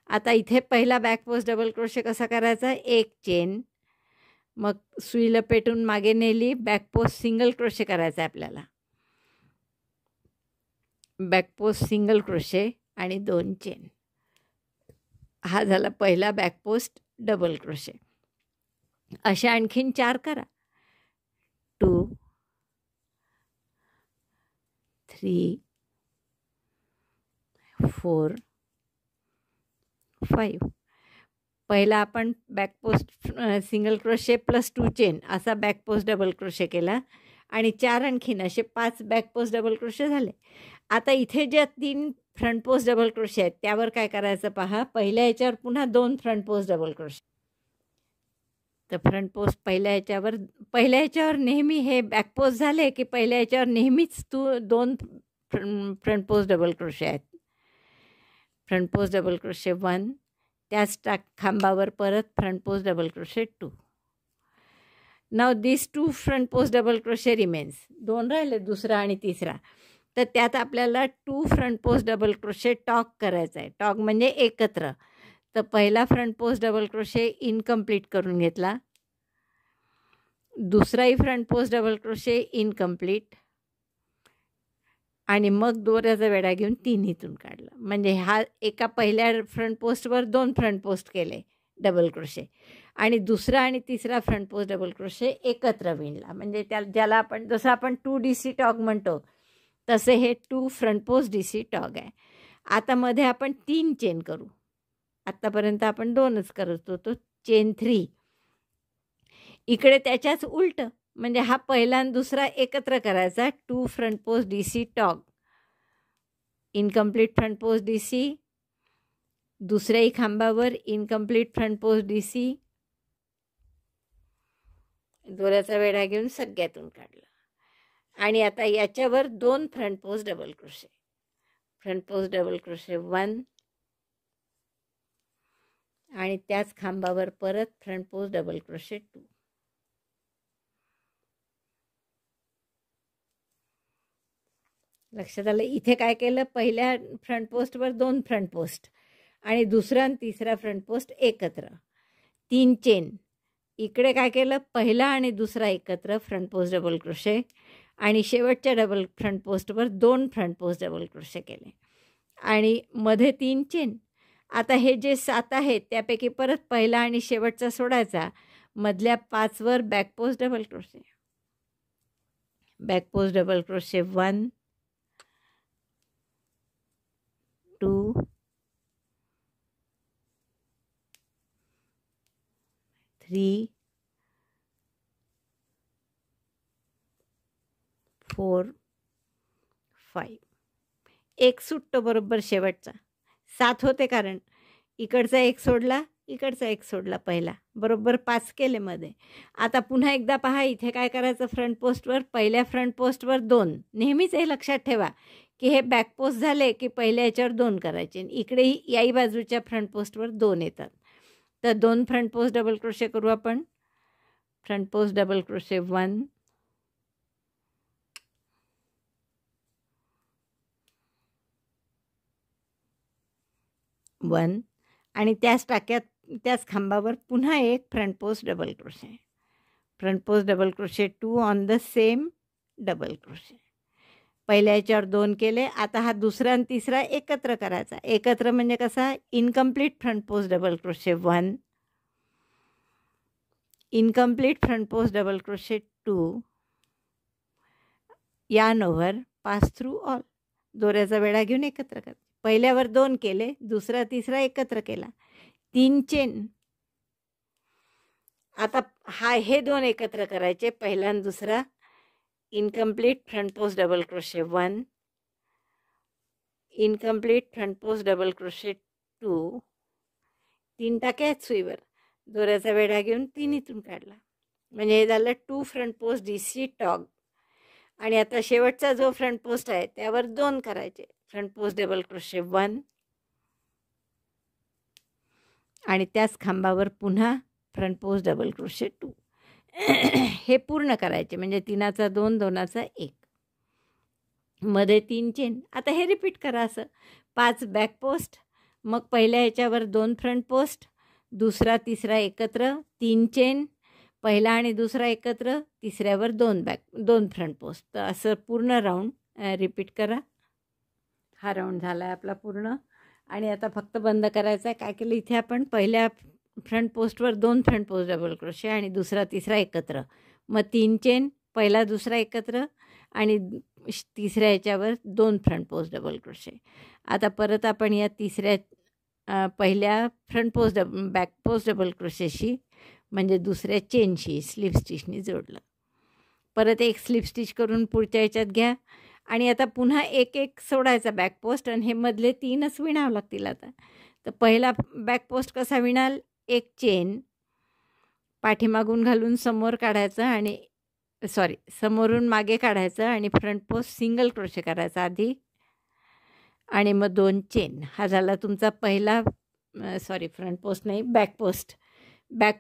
आता इथे पहिला बॅक पोस्ट डबल क्रोशे कसा करायचा. 1 चेन मग सुई लपेटून मागे नेली. बॅक पोस्ट सिंगल क्रोशे करायचा आहे आपल्याला. बॅक पोस्ट सिंगल क्रोशे आणि 2 चेन. हा झाला पहिला बॅक पोस्ट डबल क्रोशे. अशा आणखीन 4 करा. 2 3 4 5. पहिला आपण back post single crochet plus 2 chain असा बॅक पोस्ट डबल क्रोशे केला आणि 4 आणखीन असे 5 बॅक पोस्ट डबल क्रोशे झाले. आता इथे ज्या 3 फ्रंट पोस्ट डबल क्रोशे आहेत त्यावर काय करायचं पहा. पहिल्या याच्यावर पुन्हा 2 फ्रंट पोस्ट डबल क्रोशे. तर फ्रंट पोस्ट पहिल्या याच्यावर नेहमी हे बॅक पोस्ट झाले की पहिल्या याच्यावर नेहमीच 2 फ्रंट पोस्ट डबल क्रोशे आहेत. फ्रंट पोस्ट डबल क्रोशे 1 त्याच खांबावर परत front post double crochet 2. Now this 2 front post double crochet remains. 2 राहिले दुसरा आणि तिसरा. तर त्यात आपल्याला 2 front post double crochet tog करायचा आहे. टॉक म्हणजे एकत्र. तर पहिला front post double crochet incomplete करून घेतला. दुसराही front post double crochet incomplete आणि मग दोऱ्याचा वेढा घेऊन 3 इथून काढला. म्हणजे हा एका पहिल्या फ्रंट पोस्टवर 2 फ्रंट पोस्ट केले डबल क्रोशे आणि दुसरा आणि तिसरा फ्रंट पोस्ट डबल क्रोशे एकत्र विणला. म्हणजे ज्याला आपण जसं आपण 2 DC टॉग म्हणतो तसे हे 2 फ्रंट पोस्ट DC टॉग आहे. आता मध्ये आपण 3 चेन करू. आत्तापर्यंत आपण 2च करत होतो. चेन 3 इकडे त्याच्याच उलटं, म्हणजे हा पहिला आणि दुसरा एकत्र करायचा. 2 front post DC tog, incomplete front post DC, दुसऱ्याही खांबावर इनकम्प्लीट फ्रंट पोस्ट DC, दोऱ्याचा वेढा घेऊन सगळ्यातून काढला आणि आता याच्यावर 2 front post double crochet. Front post double crochet 1 आणि त्याच खांबावर परत फ्रंट पोस्ट डबल क्रोशे 2. लक्षात आलं. इथे काय केलं, पहिल्या फ्रंट पोस्टवर 2 फ्रंट पोस्ट आणि दुसरा आणि तिसरा फ्रंट पोस्ट एकत्र, 3 चेन. इकडे काय केलं, पहिला आणि दुसरा एकत्र फ्रंट पोस्ट डबल क्रोशे आणि शेवटच्या डबल फ्रंट पोस्टवर 2 फ्रंट पोस्ट डबल क्रोशे केले आणि मध्ये 3 चेन. आता हे जे 7 आहेत त्यापैकी परत पहिला आणि शेवटचा सोडायचा. मधल्या 5 वर back post double crochet. Back post double crochet 1 2 3 4 5. एक सुटतो बरोबर शेवटचा. 7 होते कारण इकडचा एक सोडला, इकडचा एक सोडला पहिला, बरोबर 5 केले मध्ये. आता पुन्हा एकदा पहा, इथे काय करायचं, फ्रंट पोस्टवर पहिल्या फ्रंट पोस्टवर 2. नेहमीच हे लक्षात ठेवा की हे बॅक पोस्ट झाले की पहिल्या याच्यावर 2 करायचे. इकडेही याही बाजूच्या फ्रंट पोस्टवर 2 येतात. तर 2 फ्रंट पोस्ट डबल क्रोशे करू आपण. फ्रंट पोस्ट डबल क्रोशे 1 1 आणि त्याच टाक्यात त्याच खांबावर पुन्हा एक front post double crochet. Front post double crochet 2 on the same double crochet. पहिल्या याच्यावर 2 केले. आता हा दुसरा आणि तिसरा एकत्र करायचा. एकत्र म्हणजे कसा, incomplete front post double crochet 1, incomplete front post double crochet 2, yarn over, pass through all, दोऱ्याचा वेढा घेऊन एकत्र कर. पहिल्यावर 2 केले, दुसरा तिसरा एकत्र केला, 3 चेन. आता हे 2 एकत्र करायचे, पहिला आणि दुसरा. Incomplete front post double crochet 1, incomplete front post double crochet 2, 3 टाके आहेत सुईवर, दोऱ्याचा वेढा घेऊन 3 इथून काढला. म्हणजे हे झालं 2 फ्रंट पोस्ट DC टॉग. आणि आता शेवटचा जो फ्रंट पोस्ट आहे त्यावर 2 करायचे. फ्रंट पोस्ट डबल क्रोशे 1 आणि त्याच खांबावर पुन्हा फ्रंट पोस्ट डबल क्रोशे 2. हे पूर्ण करायचे, म्हणजे 3चा 2, 2चा 1, मध्ये 3 चेन. आता हे रिपीट करा असं. 5 बॅक पोस्ट, मग पहिल्या याच्यावर 2 फ्रंट पोस्ट, दुसरा तिसरा एकत्र, 3 चेन, पहिला आणि दुसरा एकत्र, तिसऱ्यावर 2 फ्रंट पोस्ट. तर असं पूर्ण राऊंड रिपीट करा. हा राऊंड झाला आहे आपला पूर्ण. आणि आता फक्त बंद करायचा आहे. काय केलं, इथे आपण पहिल्या फ्रंट पोस्टवर 2 फ्रंट पोस्ट डबल क्रोशे आणि दुसरा तिसरा एकत्र, मग 3 चेन, पहिला दुसरा एकत्र आणि तिसऱ्या याच्यावर 2 फ्रंट पोस्ट डबल क्रोशे. आता परत आपण या तिसऱ्या पहिल्या front post back post double क्रोशेशी, म्हणजे दुसऱ्या चेनशी स्लिप स्टिचनी जोडलं. परत एक स्लिप स्टिच करून पुढच्या याच्यात घ्या आणि आता पुन्हा एक एक सोडायचा बॅक पोस्ट आणि हे मधले 3च विणावं लागतील. आता तर पहिला बॅक पोस्ट कसा विणाल, एक चेन पाठीमागून घालून समोर काढायचं आणि समोरून मागे काढायचं आणि फ्रंट पोस्ट सिंगल क्रोशे करायचा आधी आणि मग 2 चेन. हा झाला तुमचा पहिला फ्रंट पोस्ट नाही, बॅक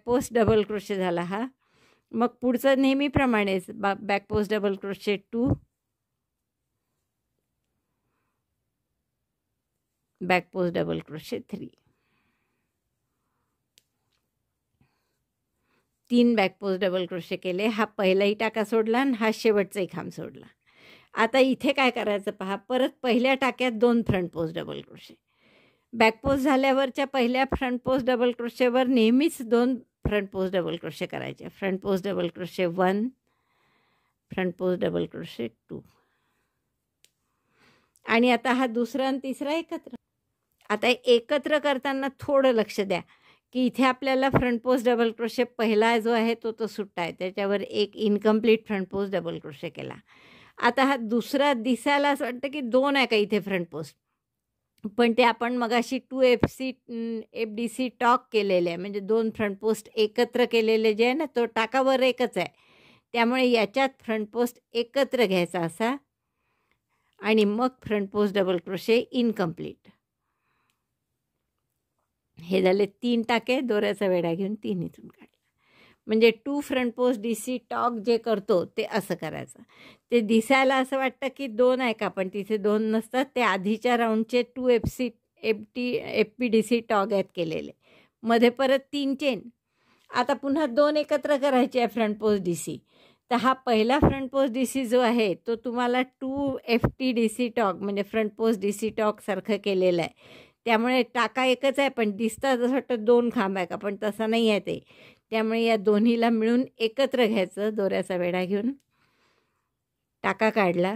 पोस्ट डबल क्रोशे झाला हा. मग पुढचं नेहमीप्रमाणेच back post double crochet 2, back post double crochet 3, 3 back post double crochet केले. हा पहिलाही टाका सोडला आणि हा शेवटचाही खांब सोडला. आता इथे काय करायचं पहा, परत पहिल्या टाक्यात 2 front post double crochet. Back post झाल्यावरच्या पहिल्या फ्रंट पोस्ट डबल क्रोशेवर नेहमीच 2 फ्रंट पोस्ट डबल क्रोशे करायचे. Front post double crochet 1, front post double crochet 2. आणि आता हा दुसरा आणि तिसरा एकत्र. आता एकत्र करताना थोडं लक्ष द्या की इथे आपल्याला फ्रंट पोस्ट डबल क्रोशे पहिला जो आहे तो सुट्टा आहे, त्याच्यावर एक incomplete front post double crochet केला. आता हा दुसरा दिसायला असं वाटतं की 2 आहे का इथे फ्रंट पोस्ट, पण ते आपण मगाशी 2 FDC टॉक केलेले आहे, म्हणजे 2 फ्रंट पोस्ट एकत्र केलेले जे आहे ना, तो टाकावर एकच आहे. त्यामुळे याच्यात फ्रंट पोस्ट एकत्र घ्यायचा असा आणि मग front post double crochet incomplete. हे झाले 3 टाके. दोऱ्याचा वेढा घेऊन 3 इथून काढला. म्हणजे 2 फ्रंट पोस्ट DC टॉक जे करतो ते असं करायचं. ते दिसायला असं वाटतं की 2 आहे का, पण तिथे 2 नसतात. ते आधीच्या राऊंडचे 2 FPDC टॉक आहेत केलेले. मध्ये परत 3 चेन. आता पुन्हा 2 एकत्र करायचे आहे फ्रंट पोस्ट DC. तर हा पहिला फ्रंट पोस्ट DC जो आहे तो तुम्हाला 2 FTDC टॉक म्हणजे फ्रंट पोस्ट DC टॉक सारखं केलेलं आहे. त्यामुळे टाका एकच आहे, पण दिसतात असं वाटतं 2 खांब आहे का, पण तसं नाही आहे ते. त्यामुळे या दोन्हीला मिळून एकत्र घ्यायचं. दोऱ्याचा वेढा घेऊन टाका काढला,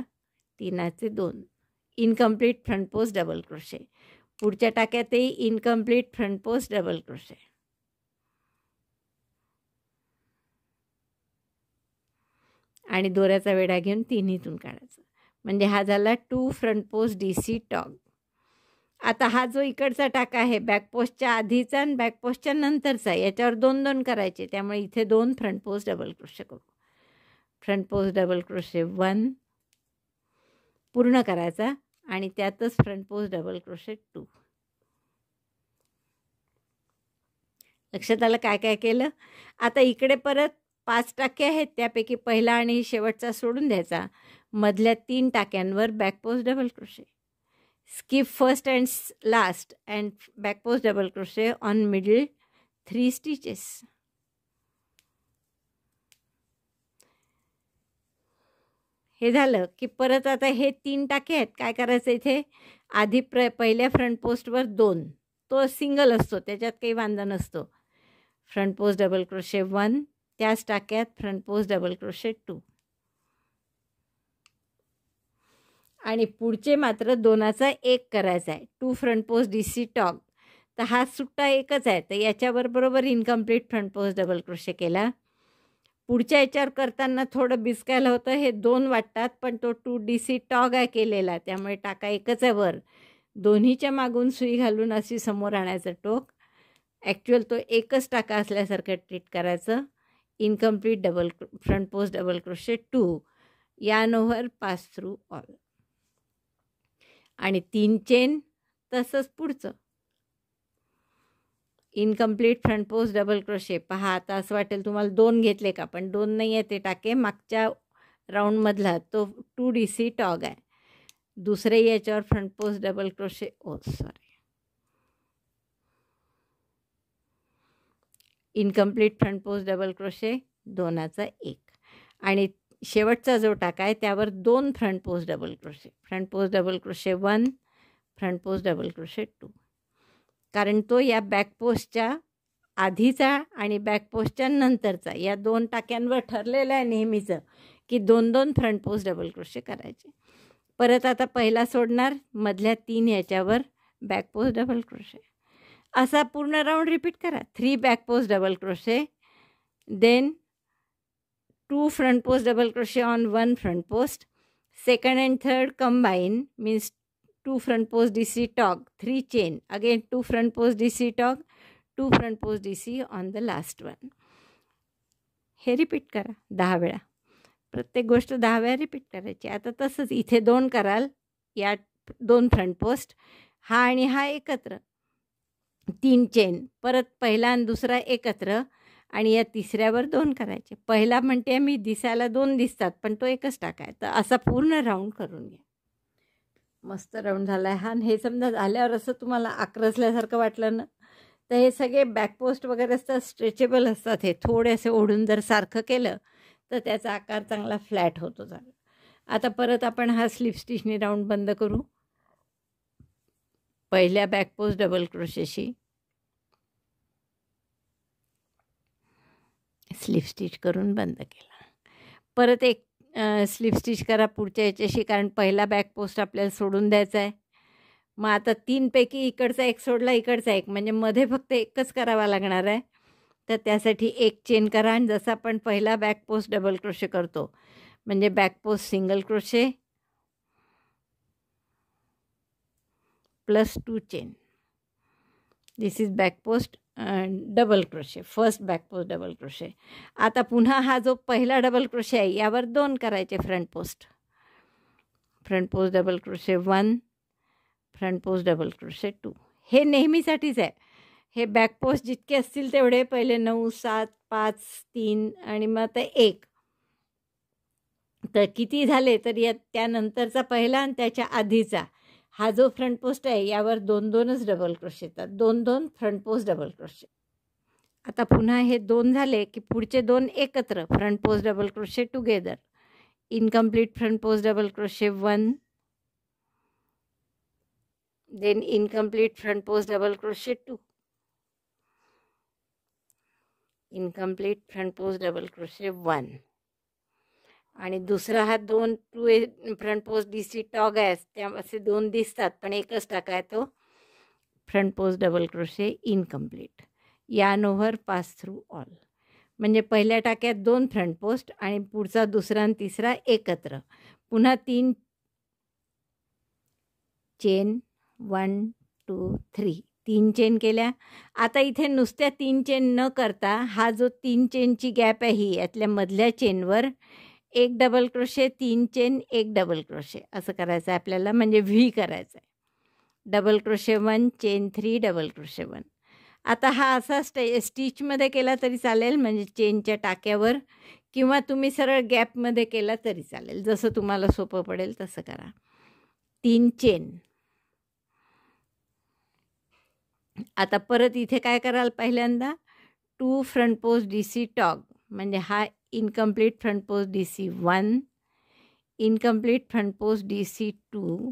3चे 2 incomplete front post double crochet. पुढच्या टाक्यातही incomplete front post double crochet. आणि दोऱ्याचा वेढा घेऊन 3 इथून काढायचं. म्हणजे हा झाला 2 फ्रंट पोस्ट DC टॉक. आता हा जो इकडचा टाका आहे बॅकपोस्टच्या आधीचा आणि बॅकपोस्टच्या नंतरचा, याच्यावर 2-2 करायचे. त्यामुळे इथे 2 फ्रंट पोस्ट डबल क्रोशे करू. फ्रंट पोस्ट डबल क्रोशे 1 पूर्ण करायचा आणि त्यातच फ्रंट पोस्ट डबल क्रोशे 2. लक्षात आलं काय काय केलं. आता इकडे परत 5 टाके आहेत, त्यापैकी पहिला आणि शेवटचा सोडून द्यायचा. मधल्या 3 टाक्यांवर back post double crochet. Skip first and last and back post double crochet on middle 3 stitches. हे झालं की परत आता हे 3 टाके आहेत. काय करायचं इथे, आधी पहिल्या फ्रंट पोस्टवर 2, तो सिंगल असतो, त्याच्यात काही वांधा नसतो. फ्रंट पोस्ट डबल क्रोशे 1, त्याच टाक्यात फ्रंट पोस्ट डबल क्रोशे 2. आणि पुढचे मात्र 2चा 1 करायचा आहे. 2 फ्रंट पोस्ट DC टॉक. तर हा सुट्टा एकच आहे, तर याच्यावर बरोबर incomplete front post double crochet केला. पुढच्या याच्यावर करताना थोडं बिस्कायला होतं, हे 2 वाटतात, पण तो 2 DC टॉक आहे केलेला, त्यामुळे टाका एकच आहे वर. दोन्हीच्या मागून सुई घालून अशी समोर आणायचं टोक. ॲक्च्युअल तो एकच टाका असल्यासारखं ट्रीट करायचं. Incomplete double front post double crochet 2 yarn over pass through all. आणि 3 चेन. तसंच पुढचं incomplete front post double crochet. पहा आता असं वाटेल तुम्हाला 2 घेतले का, पण 2 नाही आहे ते टाके. मागच्या राऊंडमधला तो 2 DC टॉग आहे. दुसरे याच्यावर front post double crochet. Incomplete front post double crochet 2चा 1. आणि शेवटचा जो टाका आहे त्यावर 2 front post double crochet. Front post double crochet 1, front post double crochet 2. कारण तो या बॅकपोस्टच्या आधीचा आणि बॅकपोस्टच्या नंतरचा या 2 टाक्यांवर ठरलेलं आहे नेहमीचं की 2-2 फ्रंट पोस्ट डबल क्रोशे करायचे. परत आता पहिला सोडणार, मधल्या 3 याच्यावर बॅक पोस्ट डबल क्रोशे. असा पूर्ण राऊंड रिपीट करा. 3 back post double crochet, then 2 front post double crochet on 1 front post. Second and third combine means 2 front post DC tog, 3 chain, again 2 front post DC tog, 2 front post DC on the last one. हे repeat करा 10 वेळा. प्रत्येक गोष्ट 10 वेळा repeat करायची. आता तसंच इथे 2 कराल, या 2 फ्रंट पोस्ट, हा आणि हा एकत्र, 3 चेन, परत पहिला आणि दुसरा एकत्र, आणि या तिसऱ्यावर 2 करायचे. पहिला म्हणते मी दिसायला 2 दिसतात, पण तो एकच टाका आहे. तर असा पूर्ण राऊंड करून घ्या. मस्त राऊंड झाला आहे हा. हे समजा झाल्यावर असं तुम्हाला आक्रसल्यासारखं वाटलं ना, तर हे सगळे बॅकपोस्ट वगैरे असतात, स्ट्रेचेबल असतात. हे थोडे असे ओढून जर सारखं केलं तर त्याचा आकार चांगला फ्लॅट होतो चांगला. आता परत आपण हा स्लिप स्टिचने राऊंड बंद करू. पहिल्या बॅकपोस्ट डबल क्रोशेशी स्लिप स्टिच करून बंद केला. परत एक स्लिप स्टिच करा पुढच्या याच्याशी, कारण पहिला बॅकपोस्ट आपल्याला सोडून द्यायचा आहे. मग आता 3 पैकी इकडचा एक सोडला, इकडचा एक, म्हणजे मध्ये फक्त एकच करावा लागणार आहे. तर त्यासाठी एक चेन करा आणि जसं आपण पहिला बॅकपोस्ट डबल क्रोशे करतो म्हणजे back post single crochet plus 2 chain, this is back post double crochet, first back post double crochet. आता पुन्हा हा जो पहिला डबल क्रोशे आहे यावर 2 करायचे front post double crochet 1, front post double crochet 2. हे नेहमीसाठीच आहे. हे बॅकपोस्ट जितके असतील तेवढे, पहिले 9, 7, 5, 3 आणि मग आता 1, तर किती झाले तर या त्यानंतरचा पहिला आणि त्याच्या आधीचा हा जो फ्रंट पोस्ट आहे यावर 2-2च डबल क्रोशे येतात, 2-2 फ्रंट पोस्ट डबल क्रोशे. आता पुन्हा हे 2 झाले की पुढचे 2 एकत्र front post double crochet together, incomplete front post double crochet 1, then incomplete front post double crochet 2, incomplete front post double crochet 1. आणि दुसरा हा 2 फ्रंट पोस्ट DC टॉग आहे, त्या असे 2 दिसतात पण एकच टाका आहे तो front post double crochet incomplete, yarn over pass through all. म्हणजे पहिल्या टाक्यात 2 फ्रंट पोस्ट आणि पुढचा दुसरा आणि तिसरा एकत्र, पुन्हा 3 चेन 1 2 3, 3 चेन केल्या. आता इथे नुसत्या 3 चेन न करता हा जो 3 चेनची गॅप आहे ही, यातल्या मधल्या चेनवर 1 double crochet, 3 chain, 1 double crochet असं करायचं आहे आपल्याला, म्हणजे व्ही करायचं आहे. Double crochet 1, chain 3, double crochet 1. आता हा असा स्टिचमध्ये केला तरी चालेल, म्हणजे चेनच्या टाक्यावर, किंवा तुम्ही सरळ गॅपमध्ये केला तरी चालेल, जसं तुम्हाला सोपं पडेल तसं करा. 3 चेन. आता परत इथे काय कराल, पहिल्यांदा 2 फ्रंट पोस्ट DC टॉग, म्हणजे हा incomplete front post DC 1, incomplete front post DC 2,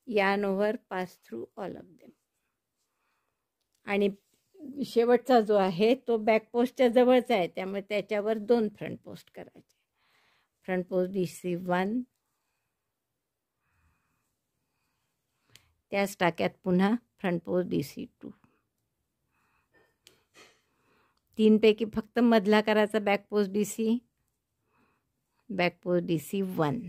yarn over pass through all of them. आणि शेवटचा जो आहे तो बॅकपोस्टच्या जवळचा आहे, त्यामुळे त्याच्यावर 2 फ्रंट पोस्ट करायचे. फ्रंट पोस्ट DC 1, त्याच टाक्यात पुन्हा फ्रंट पोस्ट DC 2. 3 पैकी फक्त मधला करायचा बॅकपोस्ट DC 1.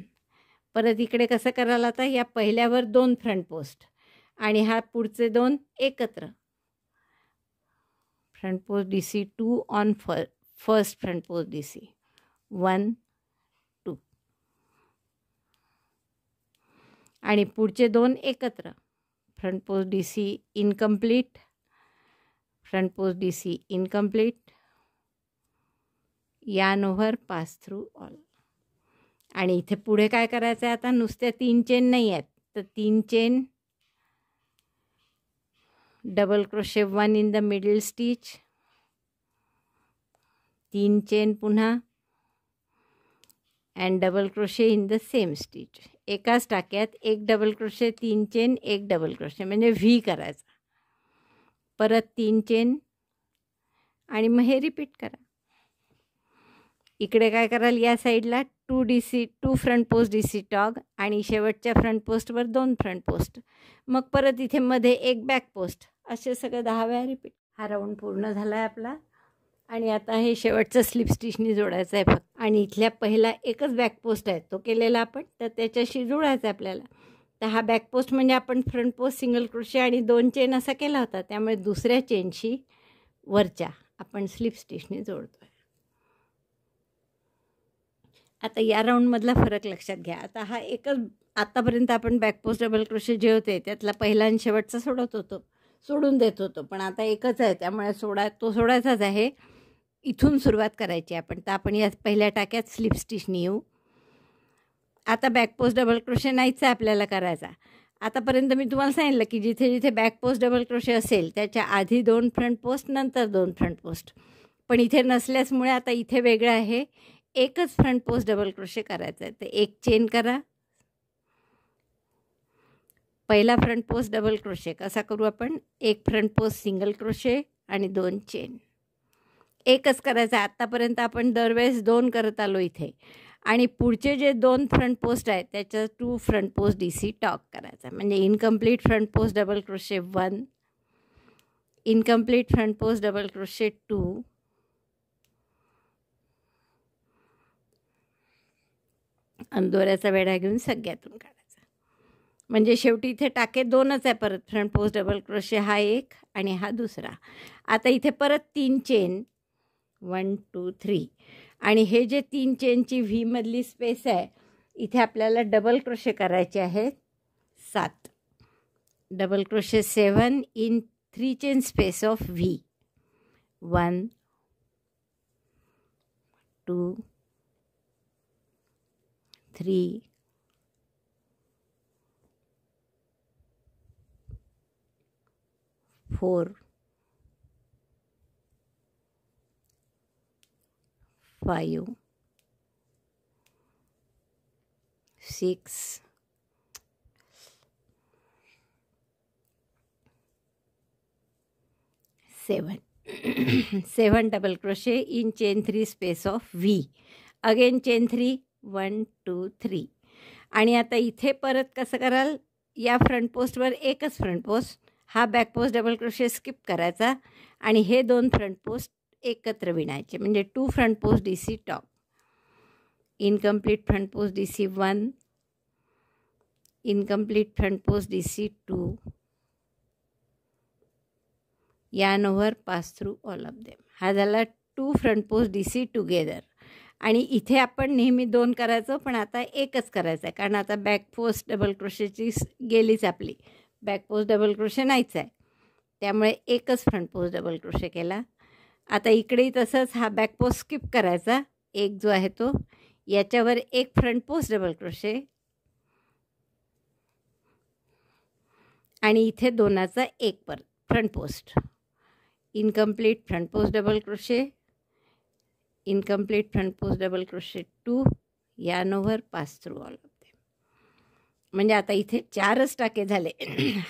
परत इकडे कसं करायला, आता या पहिल्यावर 2 फ्रंट पोस्ट आणि हा पुढचे 2 एकत्र, front post DC 2 on first front post DC 1 2, आणि पुढचे 2 एकत्र, front post DC incomplete, front post DC incomplete, yarn over pass through all. आणि इथे पुढे काय करायचं आहे, आता नुसत्या 3 चेन नाही आहेत, तर 3 chain, double crochet 1 in the middle stitch, 3 chain पुन्हा, and double crochet in the same stitch. एकाच टाक्यात 1 double crochet, 3 chain, 1 double crochet, म्हणजे व्ही करायचा. परत 3 चेन आणि मग हे रिपीट करा. इकडे काय कराल, या साईडला 2 फ्रंट पोस्ट DC टॉग आणि शेवटच्या फ्रंट पोस्टवर 2 फ्रंट पोस्ट, मग परत इथे मध्ये 1 बॅक पोस्ट, असे सगळं 10 वेळा रिपीट. हा राऊंड पूर्ण झाला आहे आपला. आणि आता हे शेवटचं स्लिप स्टिचनी जोडायचं आहे फक्त. आणि इथल्या पहिला एकच बॅक पोस्ट आहे तो केलेला आपण, तर त्याच्याशी जोडायचं आहे आपल्याला. तर हा बॅक पोस्ट म्हणजे आपण फ्रंट पोस्ट सिंगल क्रोशे आणि 2 चेन असा केला होता, त्यामुळे दुसऱ्या चेनशी वरच्या आपण स्लिप स्टिचनी जोडतो आहे. आता या राऊंडमधला फरक लक्षात घ्या. आता हा एकच, आत्तापर्यंत आपण बॅकपोस्ट डबल क्रोशे जे होते त्यातला पहिला आणि शेवटचा सोडून देत होतो, पण आता एकच आहे त्यामुळे तो सोडायचाच आहे. इथून सुरुवात करायची आपण. तर आपण या पहिल्या टाक्यात स्लिप स्टिचनी येऊ. आता बॅक पोस्ट डबल क्रोशे नाहीच आहे आपल्याला करायचा. आतापर्यंत मी तुम्हाला सांगितलं की जिथे जिथे बॅक पोस्ट डबल क्रोशे असेल त्याच्या आधी 2 फ्रंट पोस्ट, नंतर 2 फ्रंट पोस्ट. पण इथे नसल्यामुळे आता इथे वेगळं आहे, एकच फ्रंट पोस्ट डबल क्रोशे करायचा आहे. तर एक चेन करा. पहिला फ्रंट पोस्ट डबल क्रोशे कसा करू आपण? एक फ्रंट पोस्ट सिंगल क्रोशे आणि 2 चेन. एकच करायचं आहे. आत्तापर्यंत आपण दरवेळेस 2 करत आलो इथे. आणि पुढचे जे 2 फ्रंट पोस्ट आहेत त्याचं 2 फ्रंट पोस्ट DC टॉक करायचा आहे. म्हणजे incomplete front post double crochet 1, incomplete front post double crochet 2, आणि दोऱ्याचा वेढा घेऊन सगळ्यातून काढायचा. म्हणजे शेवटी इथे टाके 2च आहे. परत फ्रंट पोस्ट डबल क्रोशे हा एक आणि हा दुसरा. आता इथे परत 3 चेन 1 2 3, आणि हे जे 3 चेनची व्ही मधली स्पेस आहे इथे आपल्याला डबल क्रोशे करायचे आहेत 7. Double crochet 7 in 3 chain space of V. 1 2 3 4 5 6 7. 7 double crochet in chain 3 space of V. Again chain 3 1 2 3. आणि आता इथे परत कसं कराल? या फ्रंट पोस्टवर एकच फ्रंट पोस्ट, हा back post double crochet skip करायचा आणि हे 2 फ्रंट पोस्ट एकत्र विणायचे. म्हणजे 2 front post DC top. Incomplete front post DC 1, incomplete front post DC 2, yarn over pass through all of them. हा झाला 2 फ्रंट पोस्ट DC टुगेदर. आणि इथे आपण नेहमी 2 करायचो, पण आता एकच करायचं आहे, कारण आता बॅक पोस्ट डबल क्रोशेची गेलीच आपली. बॅक पोस्ट डबल क्रोशे नाहीच आहे, त्यामुळे एकच फ्रंट पोस्ट डबल क्रोशे केला. आता इकडेही तसंच हा बॅक पोस्ट स्किप करायचा, एक जो आहे तो, याच्यावर एक फ्रंट पोस्ट डबल क्रोशे आणि इथे 2चा एक परत front post. Incomplete front post double crochet, incomplete front post double crochet 2, yarn over pass through all of them. म्हणजे आता इथे 4च टाके झाले.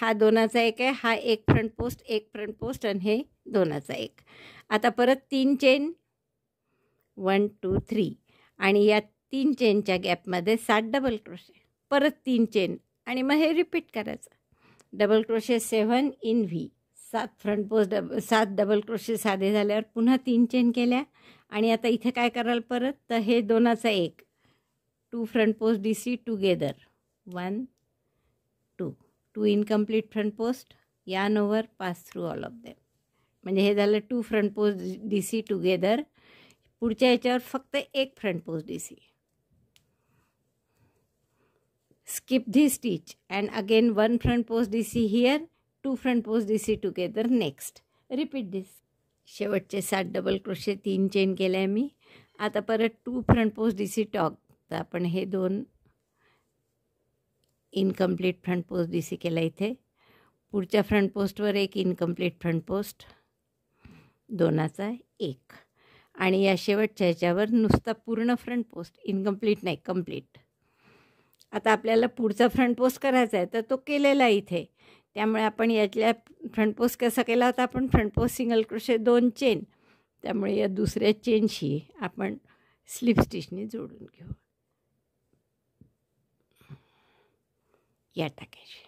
हा 2चा एक आहे, हा एक फ्रंट पोस्ट, एक फ्रंट पोस्ट, आणि हे 2चा एक. आता परत 3 चेन 1 2 3, आणि या 3 चेनच्या गॅपमध्ये 7 डबल क्रोशे, परत 3 चेन, आणि मग हे रिपीट करायचं. Double crochet 7 in V. 7 front post 7 double crochet साधे झाल्यावर पुन्हा 3 चेन केल्या. आणि आता इथे काय कराल परत? तर हे 2चा एक, 2 front post DC together 1 2, 2 incomplete front post, yarn over pass through all of them. म्हणजे हे झालं 2 फ्रंट पोस्ट DC टुगेदर. पुढच्या याच्यावर फक्त एक front post DC. skip this stitch and again 1 front post DC here, 2 front post DC together next. Repeat this. शेवटचे 7 double crochet 3 chain केले मी. आता परत 2 फ्रंट पोस्ट DC टॉक. तर आपण हे 2 इनकम्प्लीट फ्रंट पोस्ट DC केला इथे. पुढच्या फ्रंट पोस्टवर एक इनकम्प्लीट फ्रंट पोस्ट, 2चा एक, आणि या शेवटच्या ह्याच्यावर नुसता पूर्ण फ्रंट पोस्ट, इनकम्प्लीट नाही कंप्लीट. आता आपल्याला पुढचा फ्रंट पोस्ट करायचा आहे, तर तो केलेला आहे इथे. त्यामुळे आपण यातल्या फ्रंट पोस्ट कसा केला होता आपण? Front post single crochet 2 chain. त्यामुळे या दुसऱ्या चेनशी आपण स्लिप स्टिचने जोडून घेऊ या टाक्याशी.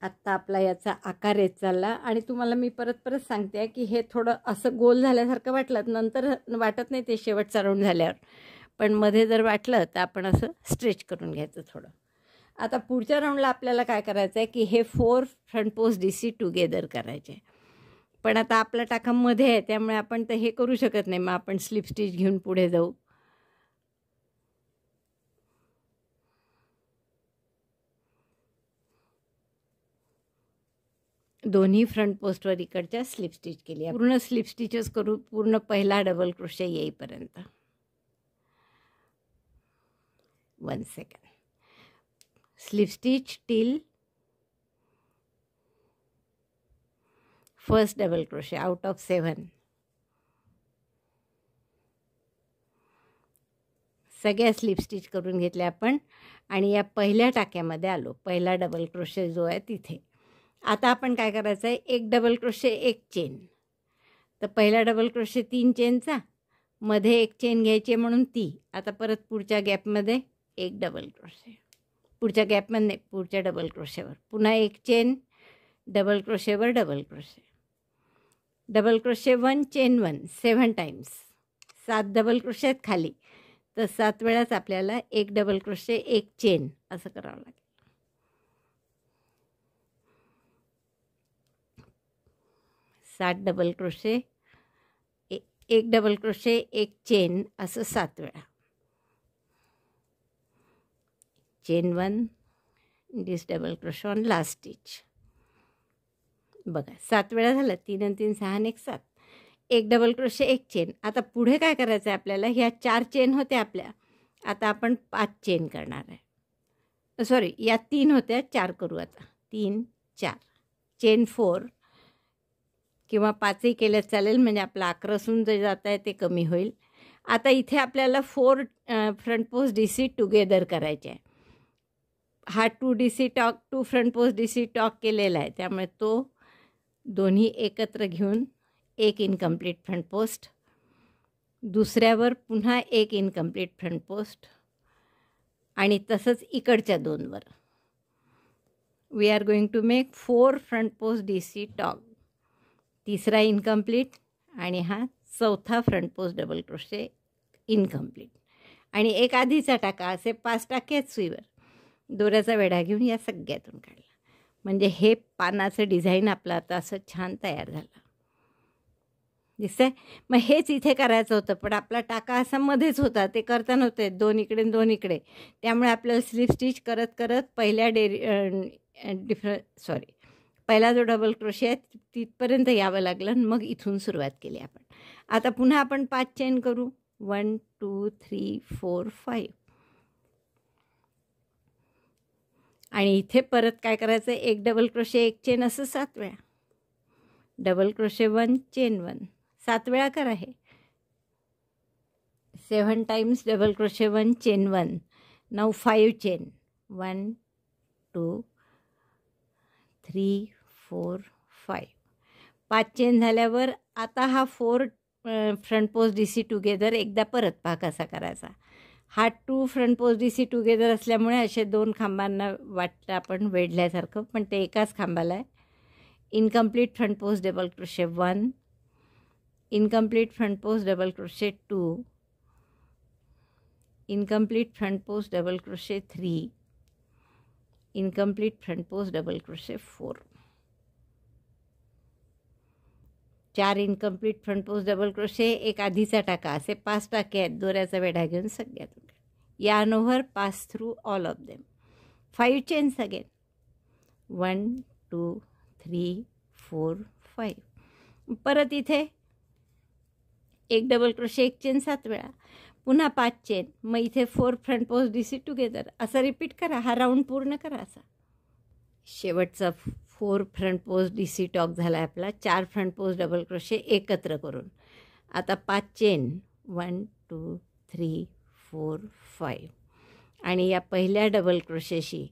आत्ता आपला याचा आकार येत चालला. आणि तुम्हाला मी परत सांगते आहे की हे थोडं असं गोल झाल्यासारखं वाटलं, नंतर वाटत नाही ते शेवटचा राऊंड झाल्यावर, पण मध्ये जर वाटलं तर आपण असं स्ट्रेच करून घ्यायचं थोडं. आता पुढच्या राऊंडला आपल्याला काय करायचं आहे की हे 4 फ्रंट पोस्ट DC टुगेदर करायचे. पण आता आपला टाका मध्ये आहे, त्यामुळे आपण तर हे करू शकत नाही. मग आपण स्लिप स्टिच घेऊन पुढे जाऊ. दोन्ही फ्रंट पोस्टवर इकडच्या स्लिप स्टिच केली. पूर्ण स्लिप स्टिचेस करू, पूर्ण पहिला डबल क्रोशे येईपर्यंत. 1 second. Slip stitch till first double crochet out of 7. सगळ्या स्लिप स्टिच करून घेतल्या आपण आणि या पहिल्या टाक्यामध्ये आलो. पहिला डबल क्रोशे जो आहे तिथे. आता आपण काय करायचं आहे, एक डबल क्रोशे एक चेन. तर पहिला डबल क्रोशे 3 चेनचा, मध्ये एक चेन घ्यायची म्हणून ती. आता परत पुढच्या गॅपमध्ये एक डबल क्रोशे, पुढच्या गॅपमध्ये नाही, पुढच्या डबल क्रोशेवर पुन्हा एक चेन, डबल क्रोशेवर double crochet, double crochet 1 chain 1 7 times. 7 double crochet आहेत खाली, तर 7 वेळाच आपल्याला एक डबल क्रोशे एक चेन असं करावं लागेल. 7 डबल क्रोशे, एक डबल क्रोशे एक चेन असं 7 वेळा. Chain 1 this double crochet on last stitch. बघा 7 वेळा झालं. 3 आणि 3 6 आणि 1 7. एक डबल क्रोशे एक चेन. आता पुढे काय करायचं आहे आपल्याला, ह्या 4 चेन होत्या आपल्या, आता आपण 5 चेन करणार आहे. सॉरी, या 3 होत्या, 4 करू आता. 3 4 चेन 4 किंवा 5ही केलं चालेल, म्हणजे आपलं 11 जे जात आहे ते कमी होईल. आता इथे आपल्याला 4 फ्रंट पोस्ट DC टुगेदर करायचे आहे. हा 2 DC talk, 2 front post DC talk केलेला आहे, त्यामुळे तो दोन्ही एकत्र घेऊन एक इनकम्प्लीट फ्रंट पोस्ट, दुसऱ्यावर पुन्हा एक इनकम्प्लीट फ्रंट पोस्ट आणि तसंच इकडच्या 2वर. We are going to make 4 front post DC tog. तिसरा इनकम्प्लीट आणि हा चौथा front post double crochet incomplete आणि एक आधीचा टाका. असे 5 टाके आहेत सुईवर. दोऱ्याचा वेढा घेऊन या सगळ्यातून काढला, म्हणजे हे पानाचं डिझाईन आपलं आता असं छान तयार झालं. दिसतंय. मग हेच इथे करायचं होतं, पण आपला टाका असा मध्येच होता, ते करता नव्हते, 2 इकडे 2 इकडे. त्यामुळे आपल्याला स्लिप स्टिच करत करत पहिल्या पहिला जो डबल क्रोशे आहे तिथपर्यंत यावं लागलं आणि मग इथून सुरुवात केली आपण. आता पुन्हा आपण 5 चेन करू. 1 2 3 4 5 आणि इथे परत काय करायचं, एक डबल क्रोशे एक चेन असं 7 वेळा. डबल क्रोशे 1 चेन 1 7 वेळा करा हे. 7 times double crochet 1 chain 1. Now 5 chain. 1 2 3 4 5. 5 chain झाल्यावर आता हा 4 फ्रंट पोस्ट DC टुगेदर एकदा परत पहा कसा करायचा. हा 2 फ्रंट पोस्ट DC टुगेदर असल्यामुळे असे 2 खांबांना वाटतं आपण वेढल्यासारखं, पण ते एकाच खांबाला आहे. Incomplete front post double crochet 1, incomplete front post double crochet 2, incomplete front post double crochet 3, incomplete front post double crochet 4. 4 incomplete front post double crochet, एक आधीचा टाका, असे 5 टाके आहेत. दोऱ्याचा वेढा घेऊन सगळ्यातून yarn over, pass through all of them. 5 chains again. 1 2 3 4 5. परत इथे एक डबल क्रोशे एक चेन 7 वेळा, पुन्हा 5 चेन, मग इथे 4 फ्रंट पोस्ट DC टुगेदर असं रिपीट करा. हा राऊंड पूर्ण करा असा. शेवटचा 4 फ्रंट पोस्ट DC टॉक झाला आहे आपला. 4 फ्रंट पोस्ट डबल क्रोशे एकत्र करून. आता 5 चेन 1 2 3 4 5 आणि या पहिल्या डबल क्रोशेशी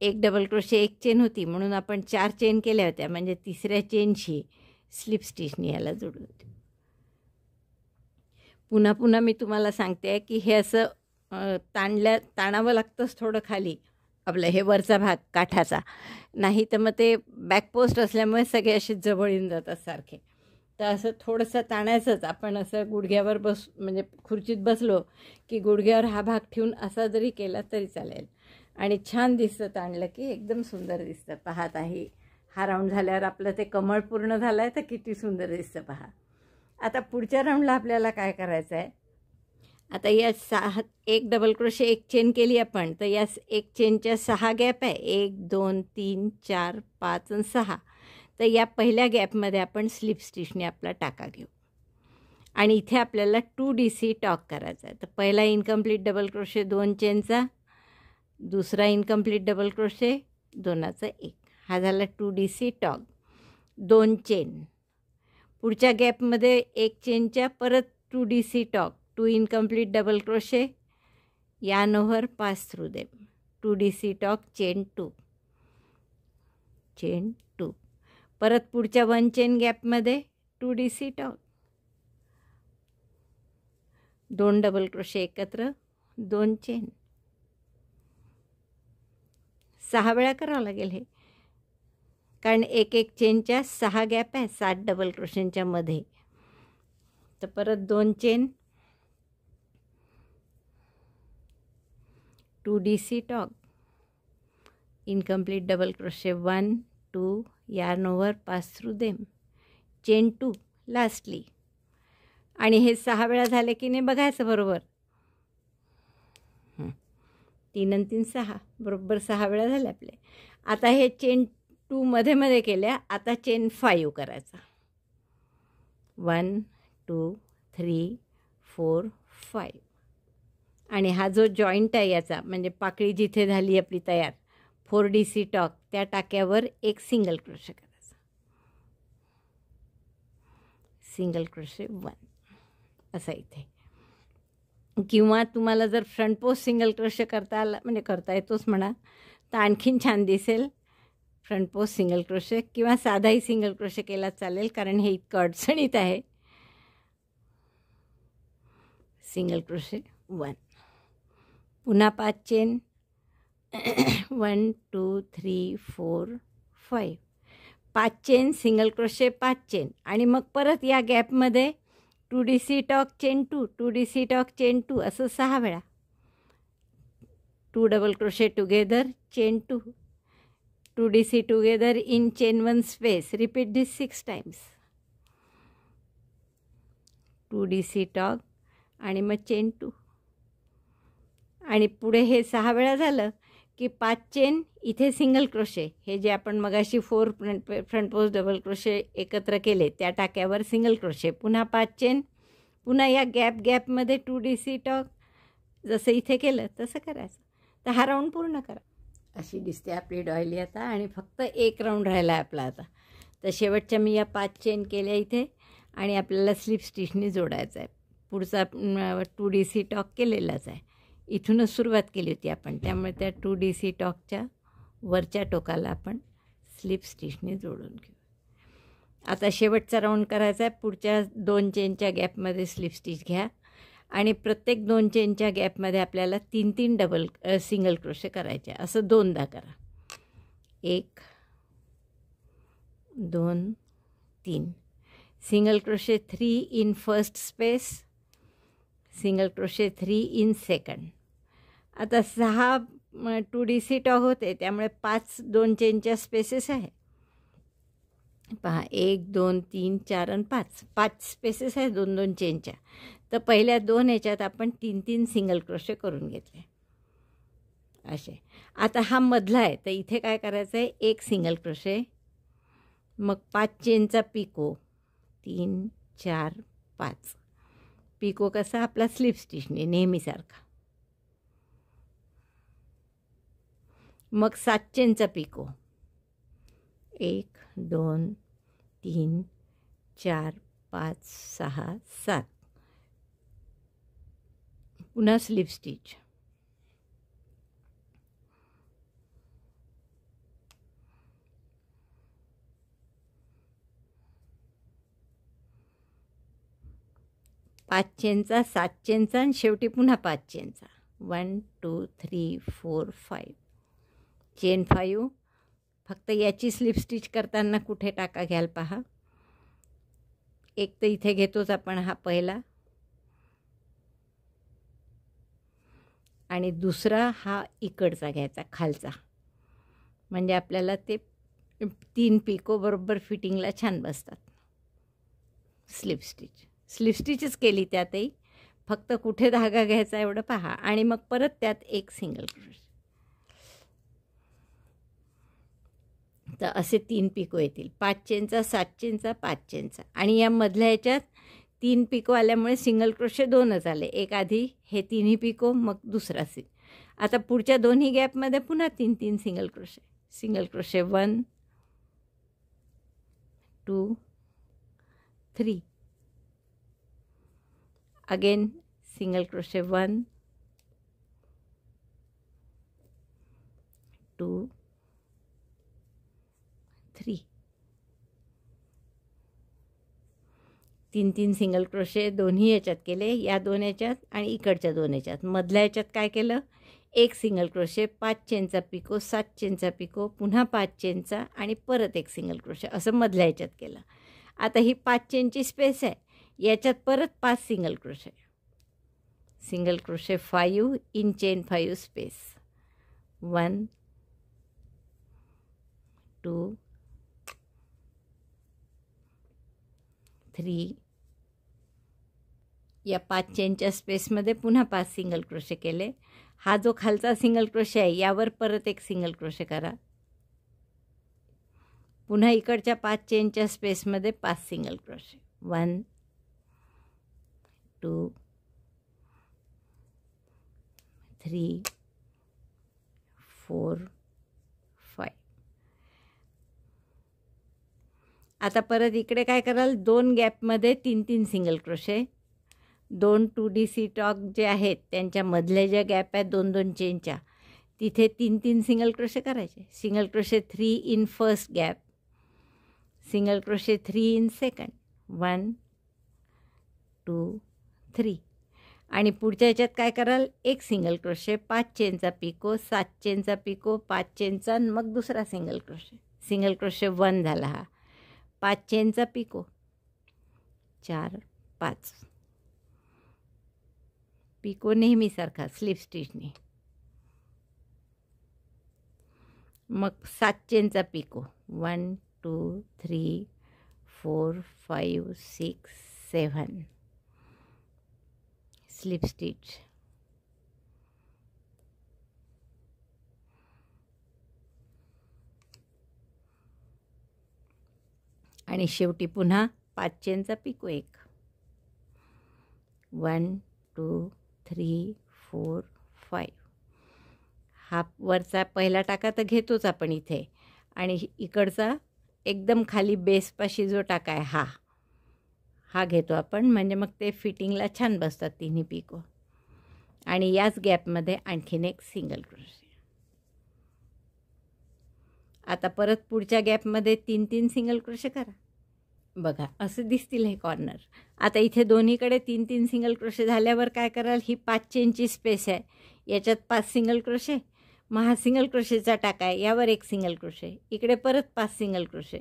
एक डबल क्रोशे एक चेन होती म्हणून आपण 4 चेन केल्या होत्या, म्हणजे तिसऱ्या चेनशी स्लिप स्टिचने याला जोडून होते. पुन्हा पुन्हा मी तुम्हाला सांगते आहे की हे असं ताणावं लागतंच थोडं खाली आपलं हे वरचा भाग काठाचा, नाही तर मग ते बॅकपोस्ट असल्यामुळे सगळे असे जवळ येऊन जातात सारखे. तर असं थोडंसं ताणायचंच. आपण असं गुडघ्यावर म्हणजे खुर्चीत बसलो की गुडघ्यावर हा भाग ठेवून असा जरी केला तरी चालेल आणि छान दिसतं. ताणलं की एकदम सुंदर दिसतं. पाहत आहे हा राऊंड झाल्यावर आपलं ते कमळ पूर्ण झालं आहे तर किती सुंदर दिसतं पहा. आता पुढच्या राऊंडला आपल्याला काय करायचं आहे, आता या 6 एक डबल क्रोशे एक चेन केली आपण, तर या एक चेनच्या 6 गॅप आहे. 1 2 3 4 5 आणि 6. तर या पहिल्या गॅपमध्ये आपण स्लिप स्टिचने आपला टाका घेऊ आणि इथे आपल्याला 2DC टॉक करायचा आहे. तर पहिला इनकम्प्लीट डबल क्रोशे 2 चेनचा, दुसरा इनकम्प्लीट डबल क्रोशे 2चा 1, हा झाला 2DC टॉक. 2 चेन, पुढच्या गॅपमध्ये 1 चेनच्या परत 2DC tog, 2 incomplete double crochet, yarn over pass through them, 2DC tog, chain 2, chain 2, परत पुढच्या 1 चेन गॅपमध्ये 2DC टॉक, 2 डबल क्रोशे एकत्र, 2 चेन, 6 वेळा करावं लागेल हे, कारण एक चेनच्या 6 गॅप आहे 7 डबल क्रोशेंच्या मध्ये. तर परत 2 chain, 2DC talk, incomplete double crochet 1 2, yarn over pass through them, chain 2 lastly. आणि हे 6 वेळा झाले की नाही बघायचं बरोबर. 3 आणि 3 6, बरोबर 6 वेळा झाले आपले. आता हे चेन 2 मध्ये मध्ये केल्या, आता चेन 5 करायचा. 1 2 3 4 5. आणि हा जो जॉईंट आहे याचा म्हणजे पाकळी जिथे झाली आपली तयार 4DC टॉक, त्या टाक्यावर एक सिंगल क्रोशे करायचा, सिंगल क्रोशे 1 असा इथे. किंवा तुम्हाला जर फ्रंट पोस्ट सिंगल क्रोशे करता आला म्हणजे करता येतोच म्हणा, तर आणखीन छान दिसेल फ्रंट पोस्ट सिंगल क्रोशे, किंवा साधाही सिंगल क्रोशे केला चालेल, कारण हे इतकं अडचणीत आहे. सिंगल क्रोशे 1, पुन्हा 5 chain, 1 2 3 4 5, 5 chain, single crochet 5 chain, आणि मग परत या गॅपमध्ये 2DC tog, chain 2, 2DC tog, chain 2, असं 6 वेळा. 2 double crochet together, chain 2, 2DC together in chain 1 space, repeat this 6 times. 2DC talk आणि मग चेन 2, आणि पुढे हे 6 वेळा झालं की 5 चेन, इथे सिंगल क्रोशे, हे जे आपण मगाशी 4 फ्रंट पोस्ट डबल क्रोशे एकत्र केले त्या टाक्यावर सिंगल क्रोशे, पुन्हा 5 चेन, पुन्हा या गॅपमध्ये 2DC टॉक, जसं इथे केलं तसं करायचं. तर हा राऊंड पूर्ण करा. अशी दिसते आपली डॉयली आता, आणि फक्त एक राऊंड राहिला आहे आपला आता. तर शेवटच्या मी या 5 चेन केल्या इथे, आणि आपल्याला स्लिप स्टिचने जोडायचं आहे. पुढचा 2DC टॉक केलेलाच आहे, इथूनच सुरुवात केली होती आपण, त्यामुळे त्या 2DC टॉकच्या वरच्या टोकाला आपण स्लिप स्टिचने जोडून घेऊ. आता शेवटचा राऊंड करायचा आहे. पुढच्या 2 चेनच्या गॅपमध्ये स्लिप स्टिच घ्या, आणि प्रत्येक 2 चेनच्या गॅपमध्ये आपल्याला 3 डबल सिंगल क्रोशे करायचे. असं 2दा करा. 1 2 3, single crochet 3 in first space, single crochet 3 in second. आता 6 2DC टॉक होते, त्यामुळे 5 2 चेनच्या स्पेसेस आहे. पहा 1 2 3 4 आणि 5 स्पेसेस आहे 2 चेनच्या. तर पहिल्या 2 ह्याच्यात आपण 3 सिंगल क्रोशे करून घेतले असे. आता हा मधला आहे, तर इथे काय करायचं आहे, 1 सिंगल क्रोशे, मग 5 चेनचा पिको, 3 4 5, पिको कसा आपला स्लिप स्टिचने नेहमीसारखा. मग 7 चेनचा पिको, 1 2 3 4 5 6 7, पुन्हा स्लिप स्टिच. पाच चेनचा, 7 चेनचा, आणि शेवटी पुन्हा 5 चेनचा. 1 2 3 4 5, चेन 5. फक्त याची स्लिप स्टिच करताना कुठे टाका घ्याल पहा. एक तर इथे घेतोच आपण हा पहिला, आणि दुसरा हा इकडचा घ्यायचा खालचा, म्हणजे आपल्याला ते 3 पिको बरोबर फिटिंगला छान बसतात. स्लिप स्टिचच केली त्यातही, फक्त कुठे धागा घ्यायचा एवढं पहा, आणि मग परत त्यात 1 सिंगल क्रोशे. तर असे 3 पिको येतील. 5 चेनचा, 7 चेनचा, 5 चेनचा, आणि या मधल्या ह्याच्यात 3 पिको आल्यामुळे सिंगल क्रोशे 2च आले. एक आधी हे 3ही पिको, मग दुसरा आता पुढच्या दोन्ही गॅपमध्ये पुन्हा 3 single crochet. Single crochet 1 2 3. Again single crochet 1 2 3. 3 single crochet दोन्ही याच्यात केले, या 2 याच्यात आणि इकडच्या 2 याच्यात. मधल्या याच्यात काय केलं, एक सिंगल क्रोशे, 5 चेनचा पिको, 7 चेनचा पिको, पुन्हा 5 चेनचा आणि परत एक सिंगल क्रोशे, असं मधल्या याच्यात केलं. आता ही 5 चेनची स्पेस आहे, याच्यात परत 5 single crochet. Single crochet 5 in chain 5 space. 1 2 3. या 5 चेनच्या स्पेसमध्ये पुन्हा 5 सिंगल क्रोशे केले. हा जो खालचा सिंगल क्रोशे आहे यावर परत एक सिंगल क्रोशे करा. पुन्हा इकडच्या 5 चेनच्या स्पेसमध्ये 5 सिंगल क्रोशे. 1 2 3 4 5. आता परत इकडे काय कराल, 2 गॅपमध्ये 3 सिंगल क्रोशे. 2 2DC टॉक जे आहेत त्यांच्या मधले ज्या गॅप आहेत 2 चेनच्या, तिथे 3 सिंगल क्रोशे करायचे. Single crochet 3 in first gap, single crochet 3 in second. 1 2 3. आणि पुढच्या याच्यात काय कराल, एक सिंगल क्रोशे, 5 चेनचा पिको, 7 चेनचा पिको, 5 चेनचा, मग दुसरा सिंगल क्रोशे. सिंगल क्रोशे 1 झाला हा. 5 चेनचा पिको, 4 5 पिको नेहमीसारखा स्लिप स्टिचने. मग 7 चेनचा पिको, 1 2 3 4 5 6 7 स्लिप स्टिच. आणि शेवटी पुन्हा 5 चेनचा पिको 1. 1 2 3 4 5. हा वरचा पहिला टाका तर घेतोच आपण इथे, आणि इकडचा एकदम खाली बेसपाशी जो टाका आहे हा घेतो आपण, म्हणजे मग ते फिटिंगला छान बसतात तिन्ही पिको. आणि याच गॅपमध्ये आणखीन एक सिंगल क्रोशे. आता परत पुढच्या गॅपमध्ये 3 सिंगल क्रोशे करा. बघा असं दिसतील हे कॉर्नर. आता इथे दोन्हीकडे 3 सिंगल क्रोशे झाल्यावर काय कराल, ही 5 चेनची स्पेस आहे, याच्यात 5 सिंगल क्रोशे. मग हा सिंगल क्रोशेचा टाका आहे, यावर एक सिंगल क्रोशे, इकडे परत 5 सिंगल क्रोशे.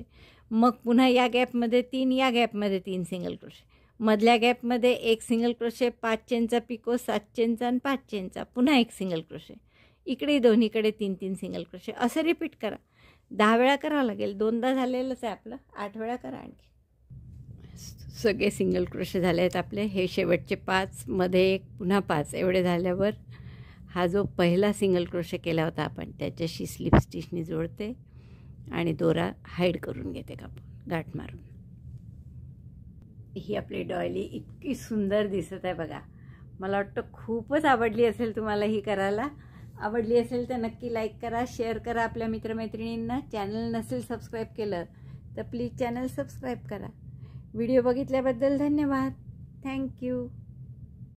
मग पुन्हा या गॅपमध्ये 3, या गॅपमध्ये 3 सिंगल क्रोशे. मधल्या गॅपमध्ये एक सिंगल क्रोशे, 5 चेनचा पिको, 7 चेनचा आणि 5 चेनचा, पुन्हा एक सिंगल क्रोशे. इकडे दोन्हीकडे 3 सिंगल क्रोशे. असं रिपीट करा. 10 वेळा करावं लागेल. 2दा झालेलंच आहे आपलं, 8 वेळा करा आणखी. सगळे सिंगल क्रोशे झाले आहेत आपले. हे शेवटचे 5, मध्ये एक, पुन्हा 5 एवढे झाल्यावर हा जो पहिला सिंगल क्रोशे केला होता आपण त्याच्याशी स्लिप स्टिचनी जोडते आणि दोरा हाईड करून घेते कापून गाठ मारून. ही आपली डॉयली इतकी सुंदर दिसत आहे बघा. मला वाटतं खूपच आवडली असेल तुम्हाला ही करायला. आवडली असेल तर नक्की लाईक करा, शेअर करा आपल्या मित्रमैत्रिणींना. चॅनल नसेल सबस्क्राईब केलं तर प्लीज चॅनल सबस्क्राईब करा. व्हिडिओ बघितल्याबद्दल धन्यवाद. थँक्यू.